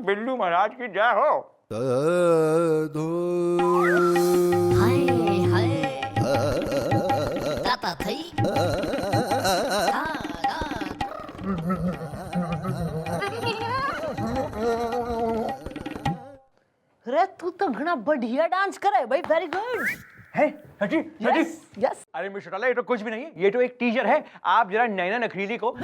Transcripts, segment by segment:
बिल्लू महाराज की जय हो। हाय हाय ताता थई अरे तू तो घना बढ़िया डांस करे भाई, वेरी गुड है सची यस यस। अरे मिस्टर टाला, ये तो कुछ भी नहीं है, ये तो एक टीजर है। आप जरा नैना नखरीली को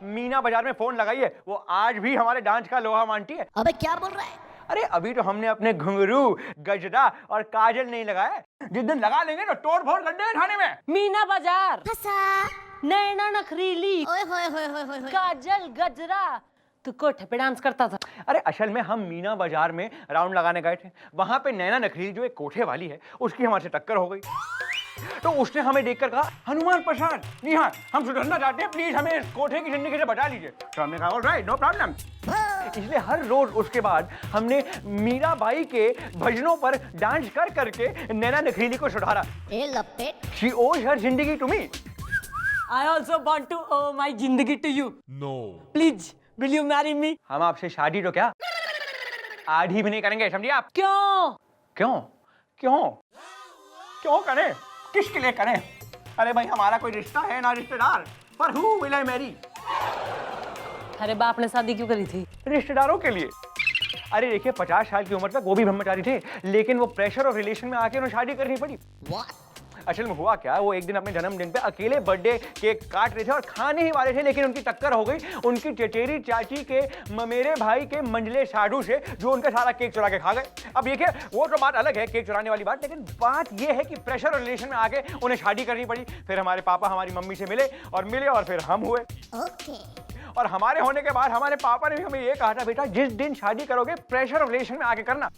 मीना बाजार में फोन लगाइए, वो आज भी हमारे डांस का लोहा मानती है। अबे क्या बोल रहा है? अरे अभी तो हमने अपने घुंघरू, गजरा और काजल नहीं लगाया, जिस दिन लगा लेंगे तो तोड़ फोड़ कर देंगे थाने में। मीना बाजार, हंसा नैना नखरीली, ओए होए होए होए होए काजल, गजरा, तू कोठे पे डांस करता था। अरे असल में हम मीना बाजार में राउंड लगाने गए थे, वहां पे नैना नखरीली जो एक कोठे वाली है उसकी हमारे से टक्कर हो गई। तो उसने हमें देखकर कहा, हनुमान प्रसाद जी हाँ, हम सुधरना चाहते हैं, प्लीज हमें इस कोठे की जिंदगी से बचा लीजिए। तो हमने कहा ऑलराइट, नो प्रॉब्लम। इसलिए हर रोज उसके बाद हमने मीराबाई के भजनों पर डांस कर करके नैना नखरीली को सुधारा। ए लपेट शी ओज हर जिंदगी to me. I also want to owe my जिंदगी to you. No. Please, will you marry me? हम आपसे शादी तो क्या आज ही भी नहीं करेंगे, समझिए आप। क्यों? क्यों क्यों क्यों करें, किसके लिए करें? अरे भाई हमारा कोई रिश्ता है ना रिश्तेदार, पर हु विल आई मैरी? अरे बाप ने शादी क्यों करी थी? रिश्तेदारों के लिए। अरे देखिए 50 साल की उम्र तक वो भी ब्रह्मचारी थे, लेकिन वो प्रेशर और रिलेशन में आके उन्हें शादी करनी पड़ी। असल में हुआ क्या, वो एक दिन अपने जन्मदिन पे अकेले बर्थडे केक काट रहे थे और खाने ही वाले थे, लेकिन उनकी टक्कर हो गई उनकी चचेरी चाची के ममेरे भाई के मंजले साधु से, जो उनका सारा केक चुरा के खा गए। अब देखिए वो तो बात अलग है, केक चुराने वाली बात, लेकिन बात ये है कि प्रेशर और रिलेशन में आके उन्हें शादी करनी पड़ी। फिर हमारे पापा हमारी मम्मी से मिले और फिर हम हुए। और हमारे होने के बाद हमारे पापा ने भी हमें ये कहा था, बेटा जिस दिन शादी करोगे प्रेशर और रिलेशन में आके करना।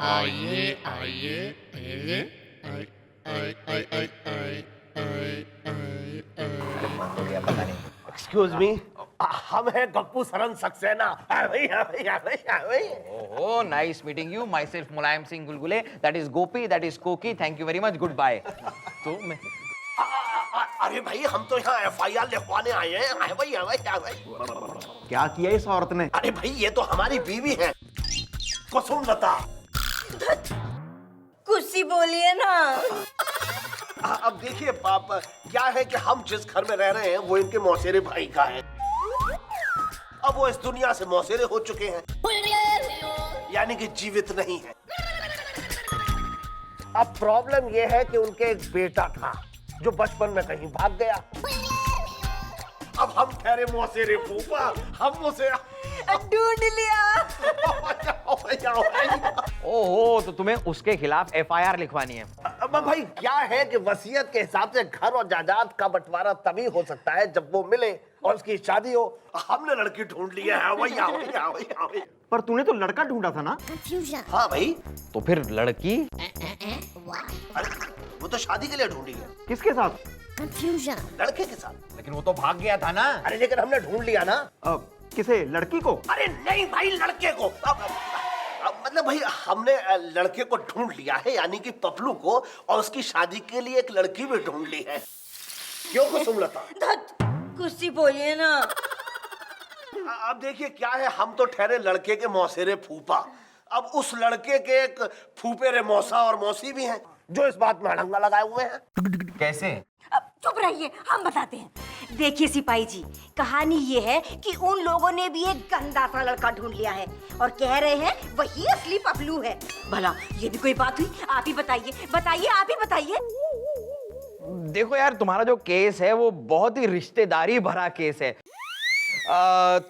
आइए आइए एक्सक्यूज मी, हम हैं Gappu Saran Saxena. Oh, nice meeting you. Myself Mulayam Singh Gulgule. That is Gopi. That is Koki. Thank you very much. Goodbye. तो मैं अरे भाई हम तो यहाँ FIR लिखवाने आए हैं। आए भाई। क्या किया इस औरत ने? अरे भाई ये तो हमारी बीवी है, कुसुमलता। कुछ ही बोलिए ना। अब देखिए पाप, क्या है कि हम जिस घर में रह रहे हैं वो इनके मौसेरे भाई का है। अब वो इस दुनिया से मौसेरे हो चुके हैं, यानी कि जीवित नहीं है। अब प्रॉब्लम ये है कि उनके एक बेटा था जो बचपन में कहीं भाग गया। अब हम ठहरे मौसेरे फूफा, हम उसे ढूंढ लिया। ओहो, तो तुम्हें उसके खिलाफ FIR लिखवानी है। अब भाई क्या है कि वसीयत के हिसाब से घर और जायदाद का बंटवारा तभी हो सकता है जब वो मिले और उसकी शादी हो। हमने लड़की ढूंढ ली है। वही। पर तूने तो लड़का ढूंढा था ना? कंफ्यूजन। हाँ भाई, तो फिर लड़की अरे वो तो शादी के लिए ढूंढी है। किसके साथ? कंफ्यूजन। लड़के के साथ। लेकिन वो तो भाग गया था ना। अरे लेकिन हमने ढूंढ लिया ना। किसे? लड़की को? अरे नहीं भाई, लड़के को। मतलब भाई हमने लड़के को ढूंढ लिया है, यानी कि पपलू को, और उसकी शादी के लिए एक लड़की भी ढूंढ ली है। क्यों कुसुमलता? कुछ ही बोलिए ना। अब देखिए क्या है, हम तो ठहरे लड़के के मौसेरे फूफा। अब उस लड़के के एक फूफेरे मौसा और मौसी भी हैं जो इस बात में अड़ंगा लगाए हुए हैं। कैसे? अब चुप रहिए, हम बताते हैं। देखिए सिपाही जी, कहानी ये है कि उन लोगों ने भी एक गंदा सा लड़का ढूंढ लिया है और कह रहे हैं वही असली पपलू है। भला ये भी कोई बात हुई? आप ही बताइए, आप ही बताइए। देखो यार, तुम्हारा जो केस है वो बहुत ही रिश्तेदारी भरा केस है।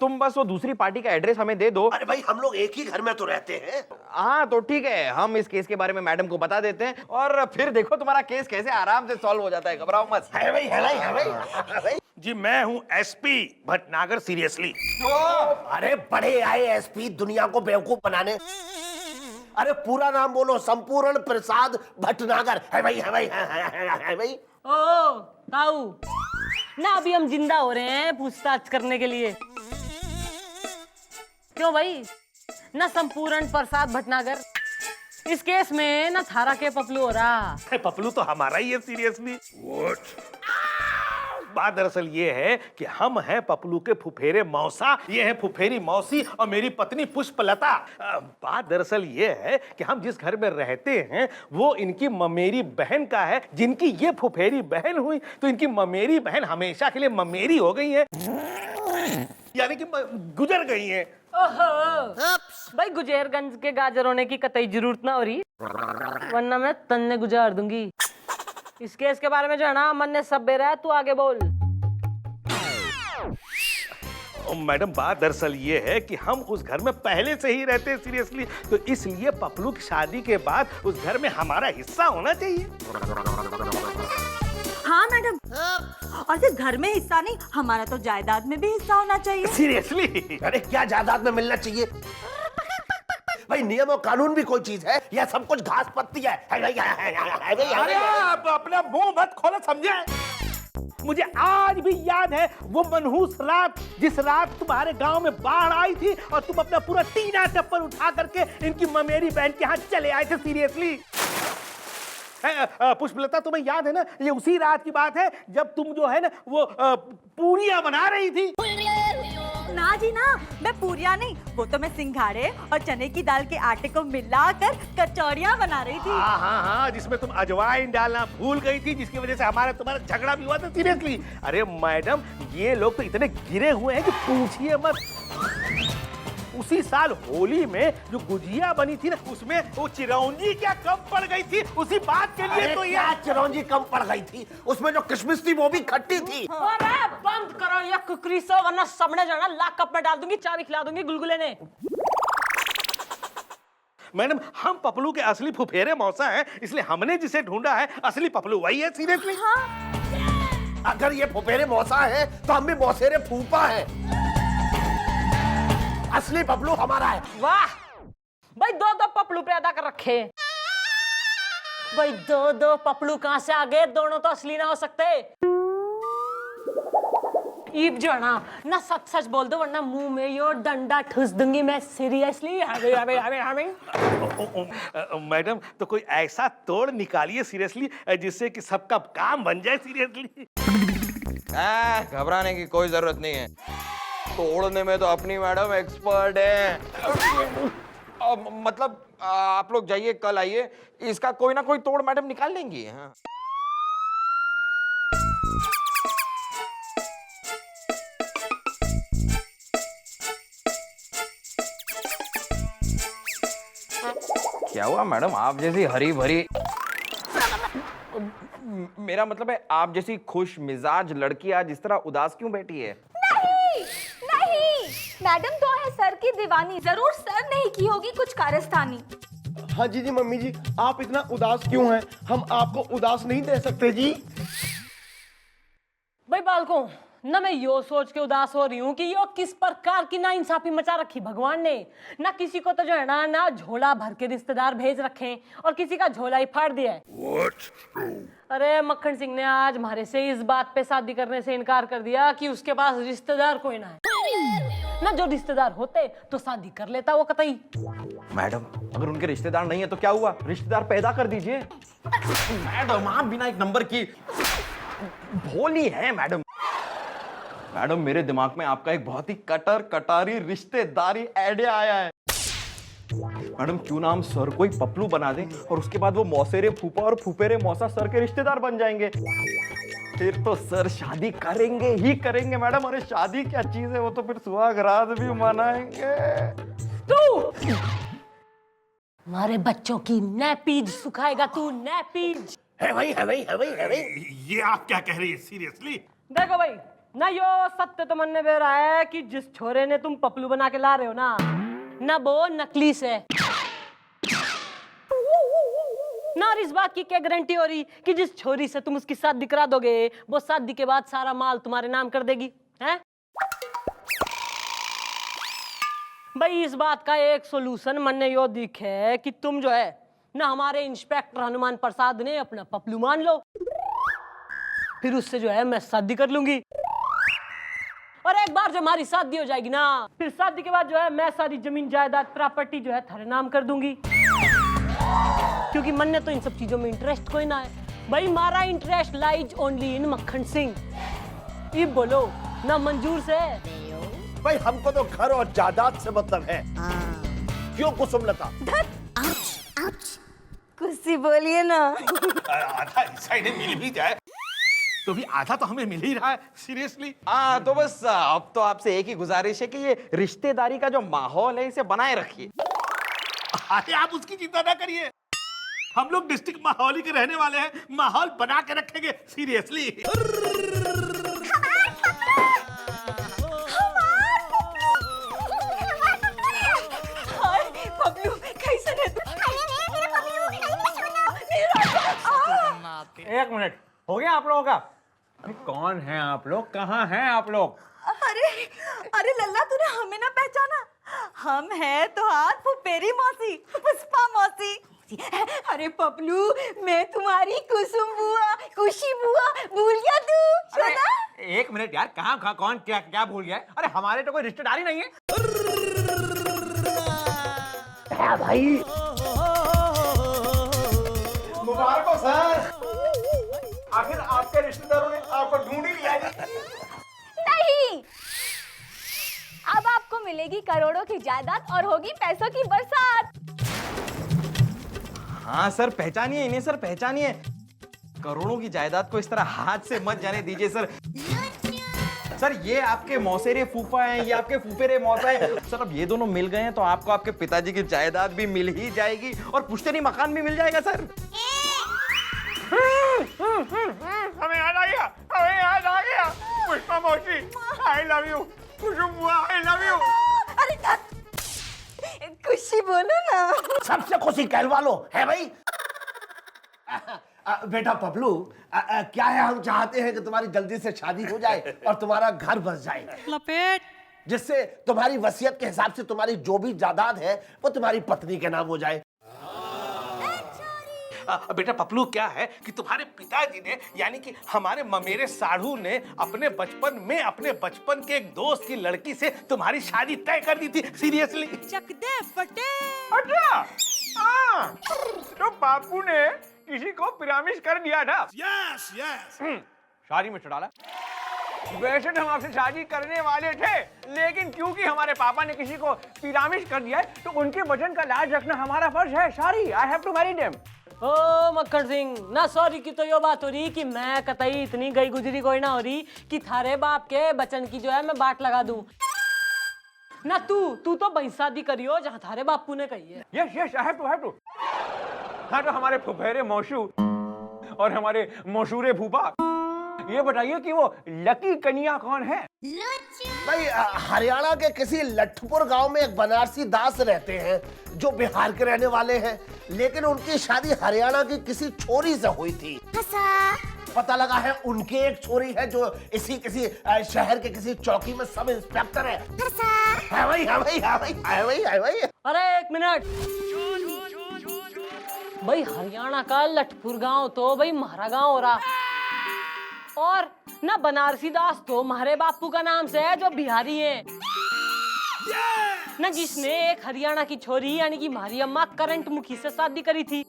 तुम बस वो दूसरी पार्टी का एड्रेस हमें दे दो। अरे भाई हम लोग एक ही घर में तो रहते हैं। हाँ तो ठीक है, हम इस केस के बारे में मैडम को बता देते हैं और फिर देखो तुम्हारा केस कैसे आराम से सॉल्व हो जाता है। घबराओ मत। है भाई। जी मैं हूँ SP भटनागर, सीरियसली। अरे बड़े आए SP दुनिया को बेवकूफ बनाने। अरे पूरा नाम बोलो, संपूर्ण प्रसाद भटनागर। है भाई। ओ ताऊ ना, अभी हम जिंदा हो रहे हैं पूछताछ करने के लिए। क्यों भाई? ना संपूर्ण प्रसाद भटनागर, इस केस में ना थारा के पपलू हो रहा। पपलू तो हमारा ही है, सीरियसली। बात दरअसल ये है कि हम हैं पपलू के फुफेरे मौसा, ये है फुफेरी मौसी और मेरी पत्नी पुष्पलता। बात दरअसल ये है कि हम जिस घर में रहते हैं वो इनकी ममेरी बहन का है। जिनकी ये फुफेरी बहन हुई तो इनकी ममेरी बहन हमेशा के लिए ममेरी हो गई है, यानी कि गुजर गई है। ओहो भाई, गुजरगंज के गाजर होने की कतई जरूरत ना हो रही, वरना मैं तन्ने गुजार दूंगी। इस केस के बारे में जो है ना मन ने सब बेरा है, तू आगे बोल। मैडम बात दरअसल ये है कि हम उस घर में पहले से ही रहते हैं सीरियसली, तो इसलिए पपलू की शादी के बाद उस घर में हमारा हिस्सा होना चाहिए। हाँ मैडम, और सिर्फ घर में हिस्सा नहीं, हमारा तो जायदाद में भी हिस्सा होना चाहिए। सीरियसली? अरे क्या जायदाद में मिलना चाहिए भाई? नियम और कानून भी कोई चीज है या सब कुछ घास पत्ती है? अरे आप अपना मुंह मत खोलो, समझे? मुझे आज भी याद है वो मनहूस रात, जिस रात तुम्हारे गांव में बाढ़ आई थी और तुम अपना पूरा टीना टप्पर उठा करके इनकी ममेरी बहन के यहाँ चले आए थे। सीरियसली पुष्पलता, तुम्हें याद है ना, ये उसी रात की बात है जब तुम जो है ना वो पूरियां बना रही थी। ना जी ना, मैं पूरियां नहीं, वो तो मैं सिंघाड़े और चने की दाल के आटे को मिलाकर कचौड़ियां बना रही थी। हाँ हाँ हाँ, जिसमें तुम अजवाइन डालना भूल गई थी, जिसकी वजह से हमारा तुम्हारा झगड़ा भी हुआ था। सीरियसली अरे मैडम, ये लोग तो इतने गिरे हुए हैं कि पूछिए मत। उसी साल होली में जो गुजिया बनी थी ना, उसमें वो चिरौंजी क्या कम पड़ गई थी, उसी बात के लिए तो ये चिरौंजी कम पड़ गई थी, उसमें जो किशमिश थी वो भी खट्टी थी। अरे बंद करो ये कुकरी सो, वरना सबने जाना लाख कप में डाल दूंगी, चाबी खिला दूंगी गुलगुले ने। मैडम, हम पपलू के असली फुफेरे मौसा हैं, इसलिए हमने जिसे ढूंढा है असली पपलू वही है। सीरियसली अगर ये फुफेरे मौसा है तो हम भी मौसेरे फूफा हैं। असली पपलू हमारा है। वाह भाई, दो दो पपलू पैदा कर रखे भाई, दो दो पपलू कहां से आ गए? दोनों तो असली ना हो सकते। ईब जो है ना सच सच बोल दो, वरना मुंह में यो डंडा ठूस दूंगी मैं। सीरियसली मैडम, तो कोई ऐसा तोड़ निकालिए सीरियसली जिससे कि सबका काम बन जाए। सीरियसली घबराने की कोई जरूरत नहीं है, तोड़ने में तो अपनी मैडम एक्सपर्ट है। मतलब आप लोग जाइए, कल आइए, इसका कोई ना कोई तोड़ मैडम निकाल लेंगी। हाँ। क्या हुआ मैडम, आप जैसी हरी भरी, मेरा मतलब है आप जैसी खुश मिजाज लड़की आज इस तरह उदास क्यों बैठी है? नहीं, मैडम तो है सर की दीवानी, जरूर सर नहीं की होगी कुछ कारस्तानी। हाँ जी मम्मी जी, आप इतना उदास क्यों हैं? हम आपको उदास नहीं दे सकते जी। भाई बालकों, ना मैं यो सोच के उदास हो रही हूँ कि यो किस प्रकार की ना इंसाफी मचा रखी भगवान ने। ना किसी को तो जो है ना झोला भर के रिश्तेदार भेज रखे और किसी का झोला ही फाड़ दिया है। अरे मक्खन सिंह ने आज हमारे से इस बात पे शादी करने से इनकार कर दिया कि उसके पास रिश्तेदार कोई ना है। ना जो रिश्तेदार होते तो शादी कर लेता वो कतई। मैडम, अगर उनके रिश्तेदार नहीं है तो क्या हुआ, रिश्तेदार पैदा कर दीजिए। मैडम, आप बिना एक नंबर की भोली है मैडम। मैडम, मेरे दिमाग में आपका एक बहुत ही कटारी रिश्तेदारी आइडिया आया है। मैडम, क्यों ना हम सर को ही पपलू बना दें और उसके बाद वो मौसेरे फूफा और फूफेरे मौसा सर के रिश्तेदार बन जाएंगे। फिर तो सर शादी करेंगे ही करेंगे मैडम। अरे शादी क्या चीज है, वो तो फिर सुहाग रात भी मनाएंगे। तू हमारे बच्चों की नैपीज सुखाएगा तू, नैपीज। है भाई। ये आप क्या कह रही है? सीरियसली देखो भाई, ना यो सत्य तो मन में बह रहा है कि जिस छोरे ने तुम पपलू बना के ला रहे हो ना वो नकली से ना, और इस बात की क्या गारंटी हो रही कि जिस छोरी से तुम उसकी शादी करा दोगे वो शादी के बाद सारा माल तुम्हारे नाम कर देगी, हैं? भाई इस बात का एक सॉल्यूशन मन ने यो दिखे कि तुम जो है ना हमारे इंस्पेक्टर हनुमान प्रसाद ने अपना पपलू मान लो, फिर उससे जो है मैं शादी कर लूंगी। और एक बार जो हमारी शादी हो जाएगी ना, फिर शादी के बाद जो है मैं सारी जमीन जायदाद प्रॉपर्टी जो है थारे नाम कर दूंगी, क्योंकि मन ने तो इन सब चीजों में इंटरेस्ट कोई ना है। भाई हमारा इंटरेस्ट लाइज ओनली इन मक्खन सिंह। ये बोलो ना मंजूर से। भाई हमको तो घर और जायदाद से मतलब है। क्यों कुसुमलता? कुछ सी बोलिए ना। आधा हिस्सा इन्हें मिल भी जाए तो भी आधा तो हमें मिल ही रहा है। सीरियसली। हाँ तो बस अब तो आपसे एक ही गुजारिश है कि ये रिश्तेदारी का जो माहौल है इसे बनाए रखिए। अरे आप उसकी चिंता ना करिए, हम लोग डिस्ट्रिक्ट माहौली के रहने वाले हैं, माहौल बना के रखेंगे। सीरियसली। पपलू कैसे है तू? एक मिनट, हो गया आप लोगों का? अरे कौन है आप लोग, कहाँ हैं आप लोग? अरे अरे लल्ला तूने हमें ना पहचाना? हम हैं तो आज फुफेरी मौसी, पुष्पा मौसी। अरे पपलू मैं तुम्हारी कुसुम बुआ, खुशी बुआ, भूल गया तू? अरे, सुना? एक मिनट यार, कहाँ कौन क्या क्या भूल गया है? अरे हमारे तो कोई रिश्तेदार ही नहीं है। भाई मुबारक हो सर, आखिर आपके रिश्तेदारों ने आपको ढूंढ ही लिया जी। नहीं, अब आपको मिलेगी करोड़ों की जायदाद और होगी पैसों की बरसात। हाँ सर पहचानिए इन्हें, सर पहचानिए। करोड़ों की जायदाद को इस तरह हाथ से मत जाने दीजिए सर। सर ये आपके मौसेरे फूफा हैं, ये आपके फूफेरे मौसा हैं। सर अब ये दोनों मिल गए हैं तो आपको आपके पिताजी की जायदाद भी मिल ही जाएगी और पुश्तैनी मकान भी मिल जाएगा सर। हमें याद आ गया, हमें याद आ गया। पुष्पा मौसी, आई लव यू। कुसुम बुआ, आई लव यू। अरे खुशी बोलो ना। सबसे खुशी कहलवा लो है भाई। बेटा पपलू, क्या है, हम चाहते हैं कि तुम्हारी जल्दी से शादी हो जाए और तुम्हारा घर बस जाए, लपेट। जिससे तुम्हारी वसीयत के हिसाब से तुम्हारी जो भी जायदाद है वो तुम्हारी पत्नी के नाम हो जाए। बेटा पपलू क्या है कि तुम्हारे पिताजी ने यानी कि हमारे ममेरे साढ़ू ने अपने बचपन के एक दोस्त की लड़की से तुम्हारी शादी तय कर दी थी। सीरियसली। चक दे फटे। अच्छा, हाँ, तो बापू ने किसी को पिरामिश कर दिया था। Yes yes. शादी में चढ़ा। वैसे तो हम आपसे शादी करने वाले थे, लेकिन क्योंकि हमारे पापा ने किसी को पिरामिश कर दिया है तो उनके वचन का लाज रखना हमारा फर्ज है। Sorry, I have to marry them. ओ मक्खन सिंह ना, सॉरी की तो यो बात हो रही कि मैं कतई इतनी गई गुजरी कोई ना हो रही कि थारे बाप के बचन की जो है मैं बाट लगा दूं ना। तू तो वही शादी करियो जहाँ थारे बापू ने कही है। Yes yes, I have to. हाँ तो हमारे फुफेरे मौसू और हमारे मौसूरे फूफा, ये बताइए कि वो लकी कन्या कौन है? भाई हरियाणा के किसी लठपुर गांव में एक बनारसी दास रहते हैं जो बिहार के रहने वाले हैं, लेकिन उनकी शादी हरियाणा की किसी छोरी से हुई थी। पता लगा है उनके एक छोरी है जो किसी शहर के किसी चौकी में सब इंस्पेक्टर है। भाई हाँ भाई हाँ भाई हाँ भाई हाँ भाई। अरे एक मिनट भाई, हरियाणा का लठपुर गांव तो भाई हमारा गांव हो रहा, और ना बनारसी दास तो हमारे बापू का नाम से है जो बिहारी है ना, जिसने एक हरियाणा की छोरी यानी कि हमारी अम्मा करंट मुखी से शादी करी थी,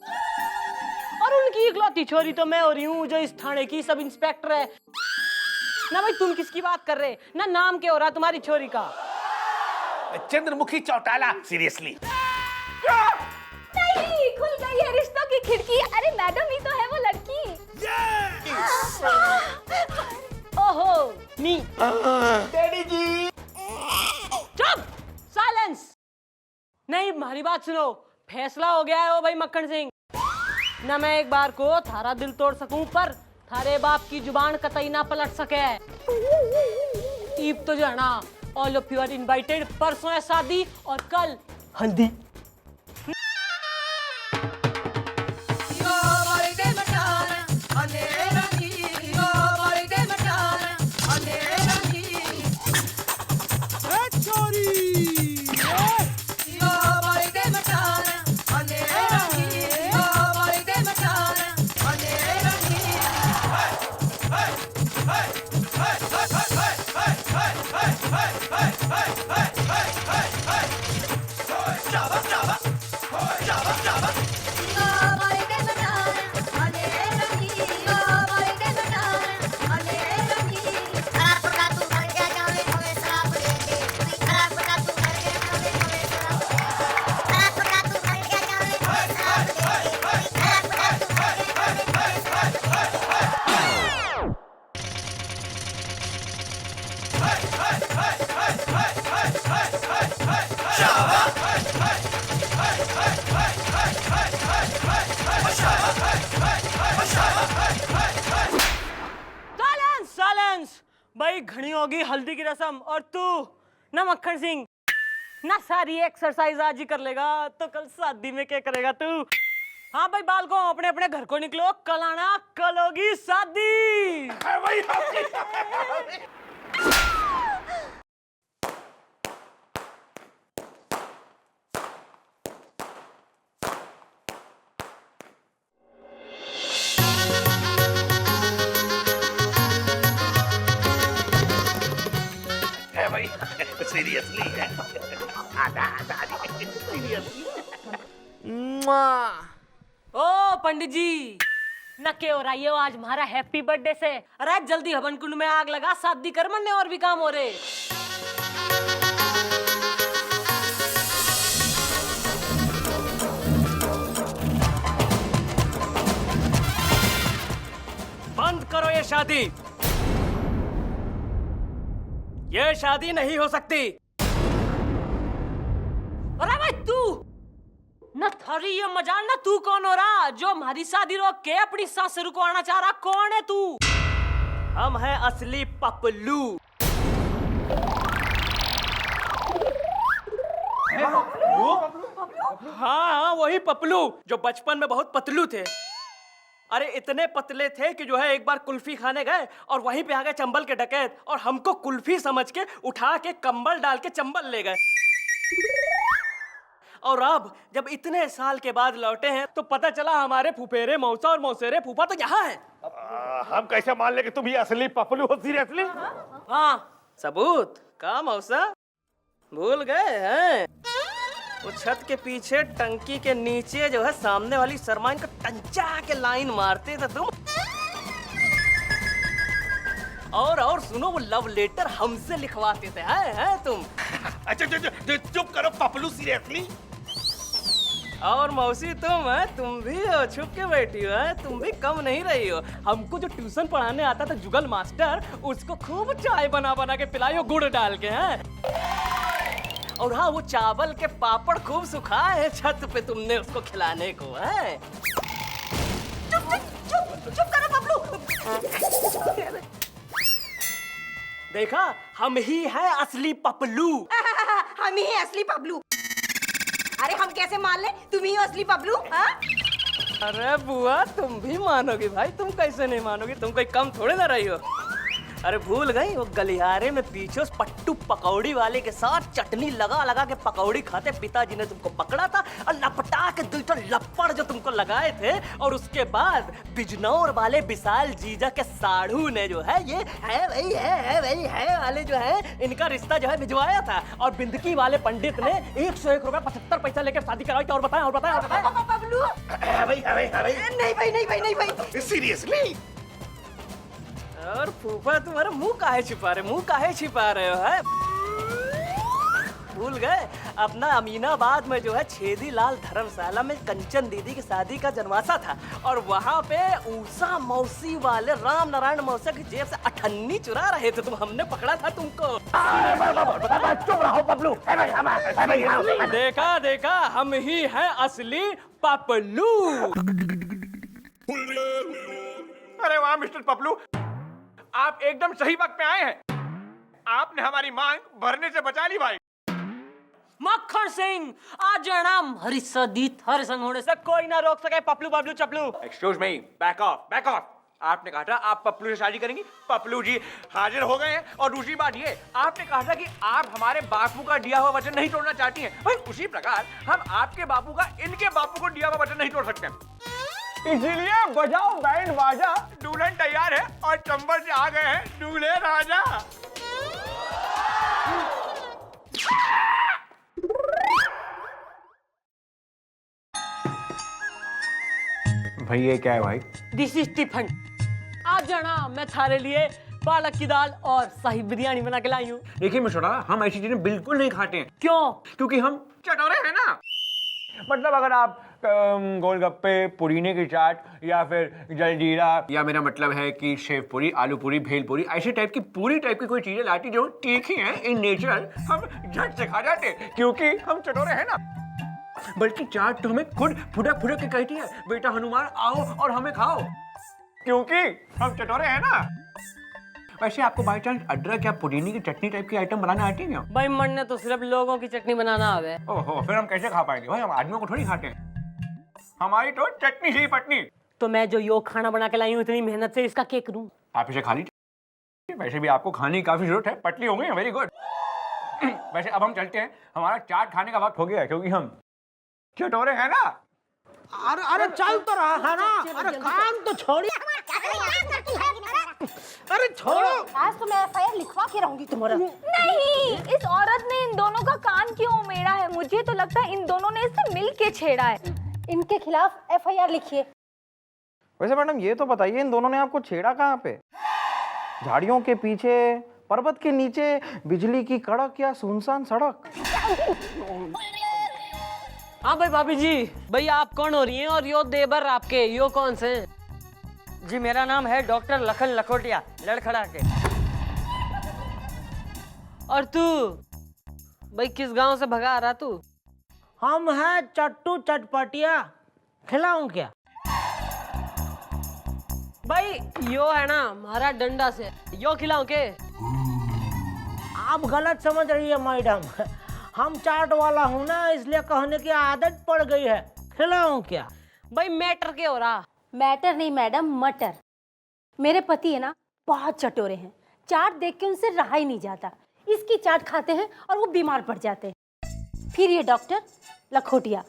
और उनकी इकलौती छोरी तो मैं हो रही हूँ जो इस थाने की सब इंस्पेक्टर है ना। भाई तुम किसकी बात कर रहे ना? नाम क्या हो रहा तुम्हारी छोरी का? चंद्रमुखी चौटाला। सीरियसली। नहीं, खुल गई है रिश्तों की खिड़की। अरे मैडम ही तो है वो लड़की। ओहो नी। डैडी जी। चुप, साइलेंस। नहीं हमारी बात सुनो, फैसला हो गया है ओ भाई मक्खन सिंह ना। मैं एक बार को थारा दिल तोड़ सकूं पर थारे बाप की जुबान कतई ना पलट सके। ईब तो जो है ना, all of you are invited. परसों है शादी और कल हल्दी। भाई घनी होगी हल्दी की रस्म, और तू ना मक्खन सिंह ना सारी एक्सरसाइज आज ही कर लेगा तो कल शादी में क्या करेगा तू? हाँ भाई बालको अपने अपने घर को निकलो, कल आना, कल होगी शादी। सीरियसली है। ओ पंडित जी न के हो रही हो आज हमारा हैप्पी बर्थडे से? अरे जल्दी हवन कुंड में आग लगा, शादी कर, मरने और भी काम हो रहे। बंद करो ये शादी, ये शादी नहीं हो सकती। अरे भाई तू न थारी ये मजाल, ना तू कौन हो रहा जो हमारी शादी रोक के अपनी सास से रुकवाना चाह रहा? कौन है तू? हम हैं असली पपलू। हाँ वही पपलू जो बचपन में बहुत पतलू थे। अरे इतने पतले थे कि जो है एक बार कुल्फी खाने गए और वहीं पे आ गए चंबल के डकैत और हमको कुल्फी समझ के उठा के कंबल डाल के चंबल ले गए। और अब जब इतने साल के बाद लौटे हैं तो पता चला हमारे फुफेरे मौसा और मौसेरे फूफा तो यहाँ है। हम कैसे मान ले कि तुम ही असली पपलू हो? सीरियसली? हाँ सबूत का मौसा भूल गए हैं? वो छत के पीछे टंकी के नीचे जो है सामने वाली सरमाइन का टंचा के लाइन मारते थे तुम। और सुनो वो लव लेटर हमसे लिखवाते थे हैं तुम। अच्छा चुप करो पपलू, सीरियसली? और मौसी तुम भी हो, छुप के बैठी हो है? तुम भी कम नहीं रही हो। हमको जो ट्यूशन पढ़ाने आता था जुगल मास्टर, उसको खूब चाय बना बना के पिलाई हो गुड़ डाल के हैं। और हाँ वो चावल के पापड़ खूब सुखाए हैं छत पे तुमने उसको खिलाने को है। चुप करो पपलू। देखा हम ही है असली पपलू। हम ही है असली पपलू। अरे हम कैसे मान ले तुम ही हो असली पपलू? हाँ? अरे बुआ तुम भी मानोगी भाई, तुम कैसे नहीं मानोगी? तुम कोई कम थोड़े ना रही हो। अरे भूल गई वो गलियारे में पीछे उस पट्टू पकौड़ी वाले के साथ चटनी लगा लगा के पकौड़ी खाते पिताजी ने तुमको पकड़ा था और लपटा के दो लपड़ जो तुमको लगाए थे। और उसके बाद बिजनौर वाले विशाल जीजा के साढ़ू ने जो है ये है भाई है वाले जो है इनका रिश्ता जो है भिजवाया था। और बिंदकी वाले पंडित ने 101 रुपए 75 पैसा लेकर शादी कराई थी। और बताएं पपलू? नहीं भाई सीरियसली? और फूफा तुम्हारा मुंह काहे छिपा रहे हो है? भूल गए अपना अमीनाबाद में जो है छेदी लाल धर्मशाला में कंचन दीदी की शादी का जनवासा था और वहाँ पे ऊषा मौसी वाले राम नारायण मौसा की जेब से अठन्नी चुरा रहे थे तुम। हमने पकड़ा था तुमको। चुप रहो पपलू। देखा हम ही हैं असली पपलू। अरे वाह मिस्टर पपलू, आप एकदम सही वक्त पे आए हैं। आपने हमारी मांग भरने से बचा ली भाई। मक्खन सिंह आज जनाम हरी सदी थारे संग होने से कोई ना रोक सके। Paplu Bablu Chaplu. Excuse me, back off. आपने कहा था आप पपलू से शादी करेंगी, पपलू जी हाजिर हो गए हैं। और दूसरी बात ये, आपने कहा था कि आप हमारे बापू का दिया हुआ वचन नहीं तोड़ना चाहती हैं। भाई उसी प्रकार हम आपके बापू का इनके बापू को दिया हुआ वचन नहीं तोड़ सकते। इसीलिए बजाओ बैंड बाजा, दुल्हन तैयार है और चंबल से आ गए हैं दूल्हे राजा। भाई ये क्या है भाई? This is tiffin. आज जाना मैं थारे लिए पालक की दाल और शाही बिरयानी बना के लाई हूँ। देखिए मिश्रा, हम ऐसी चीजें बिल्कुल नहीं खाते हैं। क्यों? क्योंकि हम चटोरे हैं ना। मतलब अगर आप गोलगप्पे, पुदीने की चाट या फिर जलजीरा, या मेरा मतलब है कि शेव पूरी, आलू पूरी, भेल पूरी, ऐसे टाइप की पूरी टाइप की कोई चीजें लाती जो तीखी हैं इन नेचर, हम झट से खा जाते क्योंकि हम चटोरे हैं ना। बल्कि चाट तो हमें खुद फुटक फुटक के कहती है, बेटा हनुमान आओ और हमें खाओ, क्योंकि हम चटोरे हैं ना। वैसे आपको बाई चांस अदरक या पुदीने की चटनी टाइप की आइटम बनाना आती है क्या? भाई मन ने तो सिर्फ लोगों की चटनी बनाना आवे। ओहो, फिर हम कैसे खा पाएंगे भाई? हम आदमियों को थोड़ी खाते हैं, हमारी तो चटनी से ही पटनी। तो मैं जो यो खाना बना के लाई हूँ इतनी मेहनत से, इसका क्या करूँ? आप इसे खा लीजिए, वैसे भी आपको खाने की काफी जरूरत है, पतली हो गई, वेरी गुड। वैसे अब हम चलते हैं, हमारा चाट खाने का वक्त हो गया है, क्योंकि हम चटोरे हैं ना। अरे अरे चल तो रहा है ना, अरे काम तो छोड़िए। अरे छोड़ो, आज तो मैं एफआईआर लिखवा के रहूंगी तुम्हारा। नहीं, इस औरत ने इन दोनों का कान क्यों उमेड़ा है? मुझे तो लगता है इन दोनों ने इसे मिल के छेड़ा है। इनके खिलाफ एफआईआर लिखिए। वैसे मैडम ये तो बताइए, इन दोनों ने आपको छेड़ा कहाँ पे? झाड़ियों के पीछे, पर्वत के नीचे, बिजली की कड़क या सुनसान सड़क? हाँ भाई भाभी जी, भाई आप कौन हो रही हैं और यो देवर आपके यो कौन से हैं? जी मेरा नाम है डॉक्टर लखन लखोटिया, लड़खड़ा के। और तू भाई किस गांव से भगा आ रहा तू? हम हैं चट्टू चटपटिया, खिलाऊं क्या? भाई यो है ना हमारा डंडा से, यो खिलाऊं के? आप गलत समझ रही है मैडम, हम चाट वाला हूँ ना, इसलिए कहने की आदत पड़ गई है। खिलाऊं क्या? भाई मैटर क्या हो रहा? मैटर नहीं मैडम, मटर। मेरे पति है ना बहुत चटोरे हैं, चाट देख के उनसे रहा ही नहीं जाता। इसकी चाट खाते हैं और वो बीमार पड़ जाते हैं। फिर ये डॉक्टर लखोटिया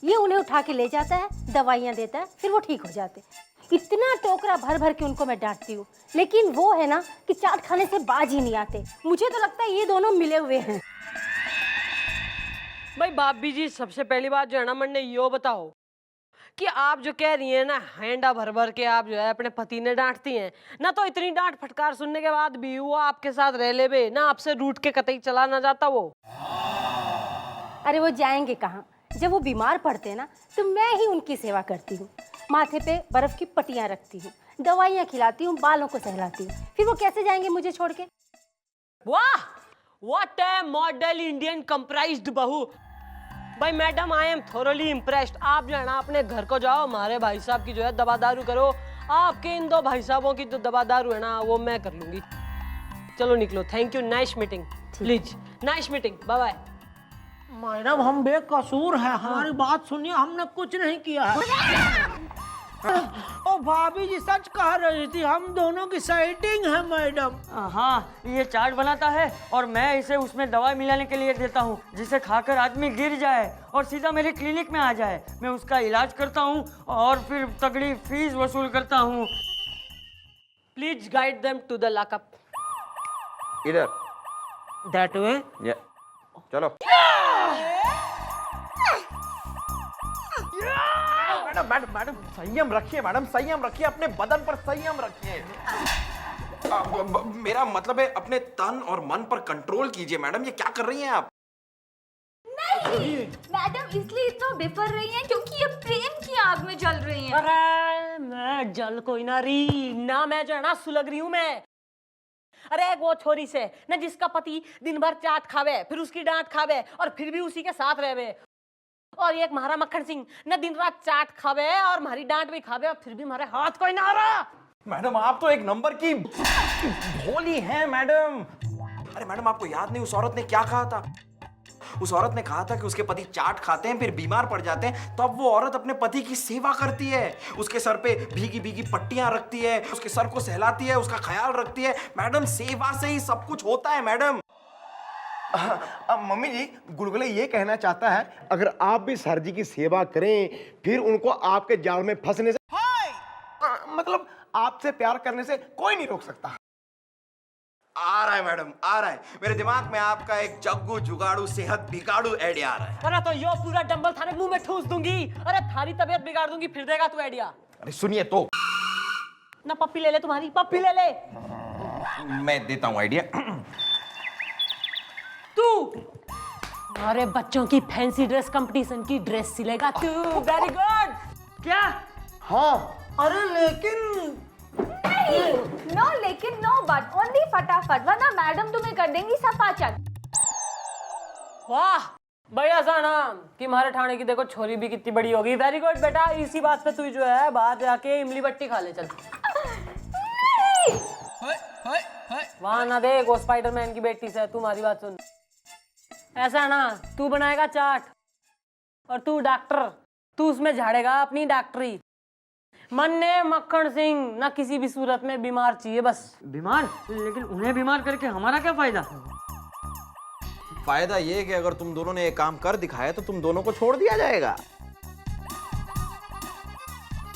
ये उन्हें उठा के ले जाता है, दवाइयाँ देता है, फिर वो ठीक हो जाते हैं। इतना टोकरा भर भर के उनको मैं डांटती हूँ, लेकिन वो है ना कि चाट खाने से बाज ही नहीं आते। मुझे तो लगता है ये दोनों मिले हुए हैं। भाई भाभी जी, सबसे पहली बात जो है ना मन ने यो बताओ कि आप जो कह रही हैं ना हैंडा भर भर के आप जो है अपने पति ने डांटती हैं ना, तो इतनी डांट फटकार सुनने के बाद भी वो आपके साथ रह ले बे ना, आपसे रूठ के कतई चला ना जाता वो? अरे वो जाएंगे कहाँ? जब वो बीमार पड़ते हैं ना तो मैं ही उनकी सेवा करती हूँ। माथे पे बर्फ की पट्टियाँ रखती हूँ, दवाइयाँ खिलाती हूँ, बालों को सहलाती हूँ। फिर वो कैसे जाएंगे मुझे छोड़ के? वाह, what A model Indian comprised बहू। भाई madam, I am thoroughly impressed. आप जो है ना अपने घर को जाओ, हमारे भाई साहब की जो है दवा दारू करो। आपके इन दो भाई साहबों की जो दवा दारू है ना वो मैं कर लूंगी। चलो निकलो, thank you, nice meeting. Please, nice meeting, bye bye. Madam हम बेकसूर हैं, हमारी बात सुनिए, हमने कुछ नहीं किया है। ओ भाभी जी सच कह रही थी, हम दोनों की सेटिंग है मैडम। हाँ, ये चाट बनाता है और मैं इसे उसमें दवाई मिलाने के लिए देता हूँ, जिसे खाकर आदमी गिर जाए और सीधा मेरे क्लिनिक में आ जाए। मैं उसका इलाज करता हूँ और फिर तगड़ी फीस वसूल करता हूँ। Please guide them to the lockup. इधर। That way. चलो। मैडम मैडम संयम रखिए, मैडम संयम रखिए, अपने बदन पर संयम रखिए। मेरा मतलब है अपने तन और मन पर कंट्रोल कीजिए। मैडम ये क्या कर रही हैं आप? नहीं मैडम, इसलिए इतना बिफर रही हैं क्योंकि ये प्रेम की आग में जल रही हैं। अरे मैं जल कोई ना रही ना, मैं जो है ना सुलग रही हूँ मैं। अरे एक वो छोरी से ना जिसका पति दिन भर चाट खावे, फिर उसकी डांट खावे और फिर भी उसी के साथ रहवे। और एक महारा मक्खन सिंह न दिन रात चाट खावे और हमारी डांट भी खावे और फिर भी हमारे हाथ कोई ना आ रहा। मैडम आप तो एक नंबर की भोली हैं मैडम। अरे मैडम आपको याद नहीं उस औरत ने क्या कहा था? उस औरत ने कहा था कि उसके पति चाट खाते हैं फिर बीमार पड़ जाते हैं, तो अब वो औरत अपने पति की सेवा करती है, उसके सर पे भीगी भीगी पट्टियां रखती है, उसके सर को सहलाती है, उसका ख्याल रखती है। मैडम सेवा से ही सब कुछ होता है मैडम। अब मम्मी जी, गुलगुले ये कहना चाहता है अगर आप भी सर जी की सेवा करें फिर उनको आपके जाल में फंसने से मतलब आपसे प्यार करने से कोई नहीं रोक सकता। आ रहा है मैडम, आ रहा है मेरे दिमाग में आपका एक जग्गू जुगाड़ू सेहत बिगाड़ू आइडिया आ रहा है। अरे तो यो पूरा डंबल थारे मुंह में ठूस दूंगी। अरे थारी तबीयत बिगाड़ दूंगी, फिर देगा तू आइडिया। अरे सुनिए तो, ना पप्पी ले ले, तुम्हारी पप्पी ले ले। मैं देता हूँ आइडिया। तू अरे बच्चों की फैंसी ड्रेस कंपटीशन की ड्रेस सिलेगा तू। Very good. क्या? हाँ। अरे लेकिन नो लेकिन नो बट, ओनली फटाफट, वरना मैडम तुम्हें कर देंगी सफाचट। वाह भैया साना कि हमारे ठाणे की देखो छोरी भी कितनी बड़ी होगी। वेरी गुड बेटा, इसी बात पे तू जो है बाहर जाके इमली बट्टी खा ले चल। नहीं। वहां ना देख, वो स्पाइडरमैन की बेटी से, तू हमारी बात सुन। ऐसा है ना, तू बनाएगा चाट और तू डॉक्टर, तू उसमें झाड़ेगा अपनी डॉक्टरी। मन ने मक्खन सिंह ना किसी भी सूरत में बीमार चाहिए बस। बीमार? लेकिन उन्हें बीमार करके हमारा क्या फायदा? फायदा ये कि अगर तुम दोनों ने ये काम कर दिखाया तो तुम दोनों को छोड़ दिया जाएगा।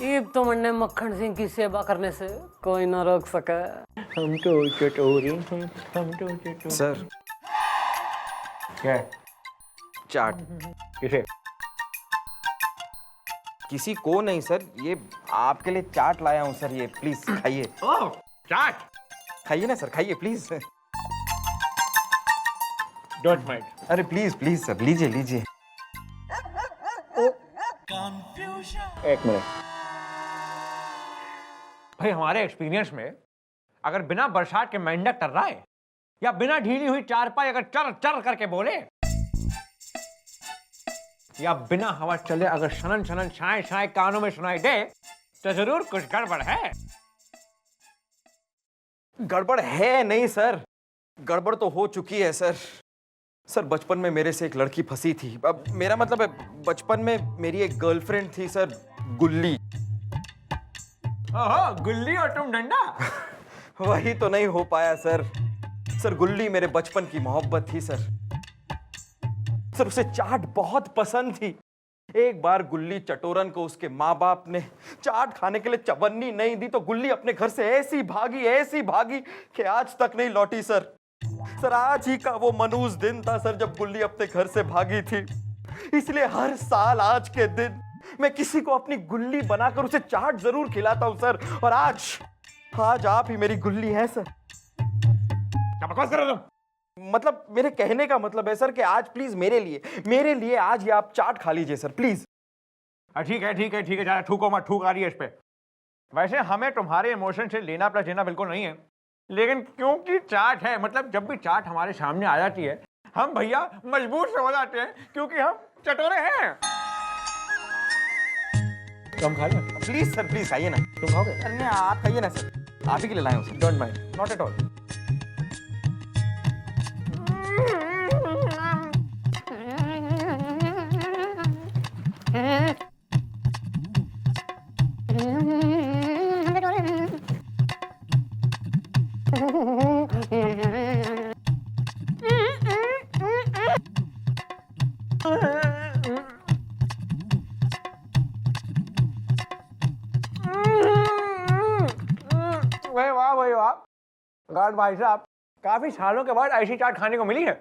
ईब तो मन ने मक्खन सिंह की सेवा करने से कोई ना रोक सके। हम तो चटोरी, हम तो चटोरी। सर क्या? चाट किसे? किसी को नहीं सर, ये आपके लिए चाट लाया हूँ सर, ये प्लीज खाइए। ओह, चाट खाइए ना सर, खाइए प्लीज। Don't mind. अरे प्लीज प्लीज सर, लीजिए लीजिए। एक मिनट भाई, हमारे एक्सपीरियंस में अगर बिना बरसात के मेंढक टर रहा है या बिना ढीली हुई चारपाई अगर चर चर करके बोले या बिना हवा चले अगर शनन शनन छाए छाए कानों में सुनाई दे तो जरूर कुछ गड़बड़ है। गड़बड़ है नहीं सर, गड़बड़ तो हो चुकी है सर। सर बचपन में मेरे से एक लड़की फंसी थी। अब मेरा मतलब है बचपन में मेरी एक गर्लफ्रेंड थी सर, गुल्ली। ओहो, गुल्ली और तुम डंडा। वही तो नहीं हो पाया सर। सर गुल्ली मेरे बचपन की मोहब्बत थी सर। सर उसे चाट बहुत पसंद थी। एक बार गुल्ली चटोरन को उसके माँ बाप ने चाट खाने के लिए चवन्नी नहीं दी तो गुल्ली अपने घर से ऐसी भागी कि आज तक नहीं लौटी सर। सर आज ही का वो मनूस दिन था सर जब गुल्ली अपने घर से भागी थी। इसलिए हर साल आज के दिन मैं किसी को अपनी गुल्ली बनाकर उसे चाट जरूर खिलाता हूं सर। और आज आप ही मेरी गुल्ली हैं सर। क्या बकवास कर रहे हो तुम? मतलब मेरे कहने का मतलब है सर कि आज प्लीज मेरे लिए आज ये आप चाट खा लीजिए सर प्लीज। ठीक है ज्यादा थूको मत, थूक आ रही है इस पे। वैसे हमें तुम्हारे इमोशन से लेना प्लस देना बिल्कुल नहीं है, लेकिन क्योंकि चाट है, मतलब जब भी चाट हमारे सामने आ जाती है हम भैया मजबूर से हो जाते हैं क्योंकि हम चटोरे हैं। तुम खा लो प्लीज सर, प्लीज खाइए ना। तुम खाओगे? अरे नहीं, आप खाइए ना सर, आप ही के लिए लाए हूं sir. Don't mind, not at all. भाई वाह, गार्ड भाई साहब, काफी सालों के बाद ऐसी चाट खाने को मिली है।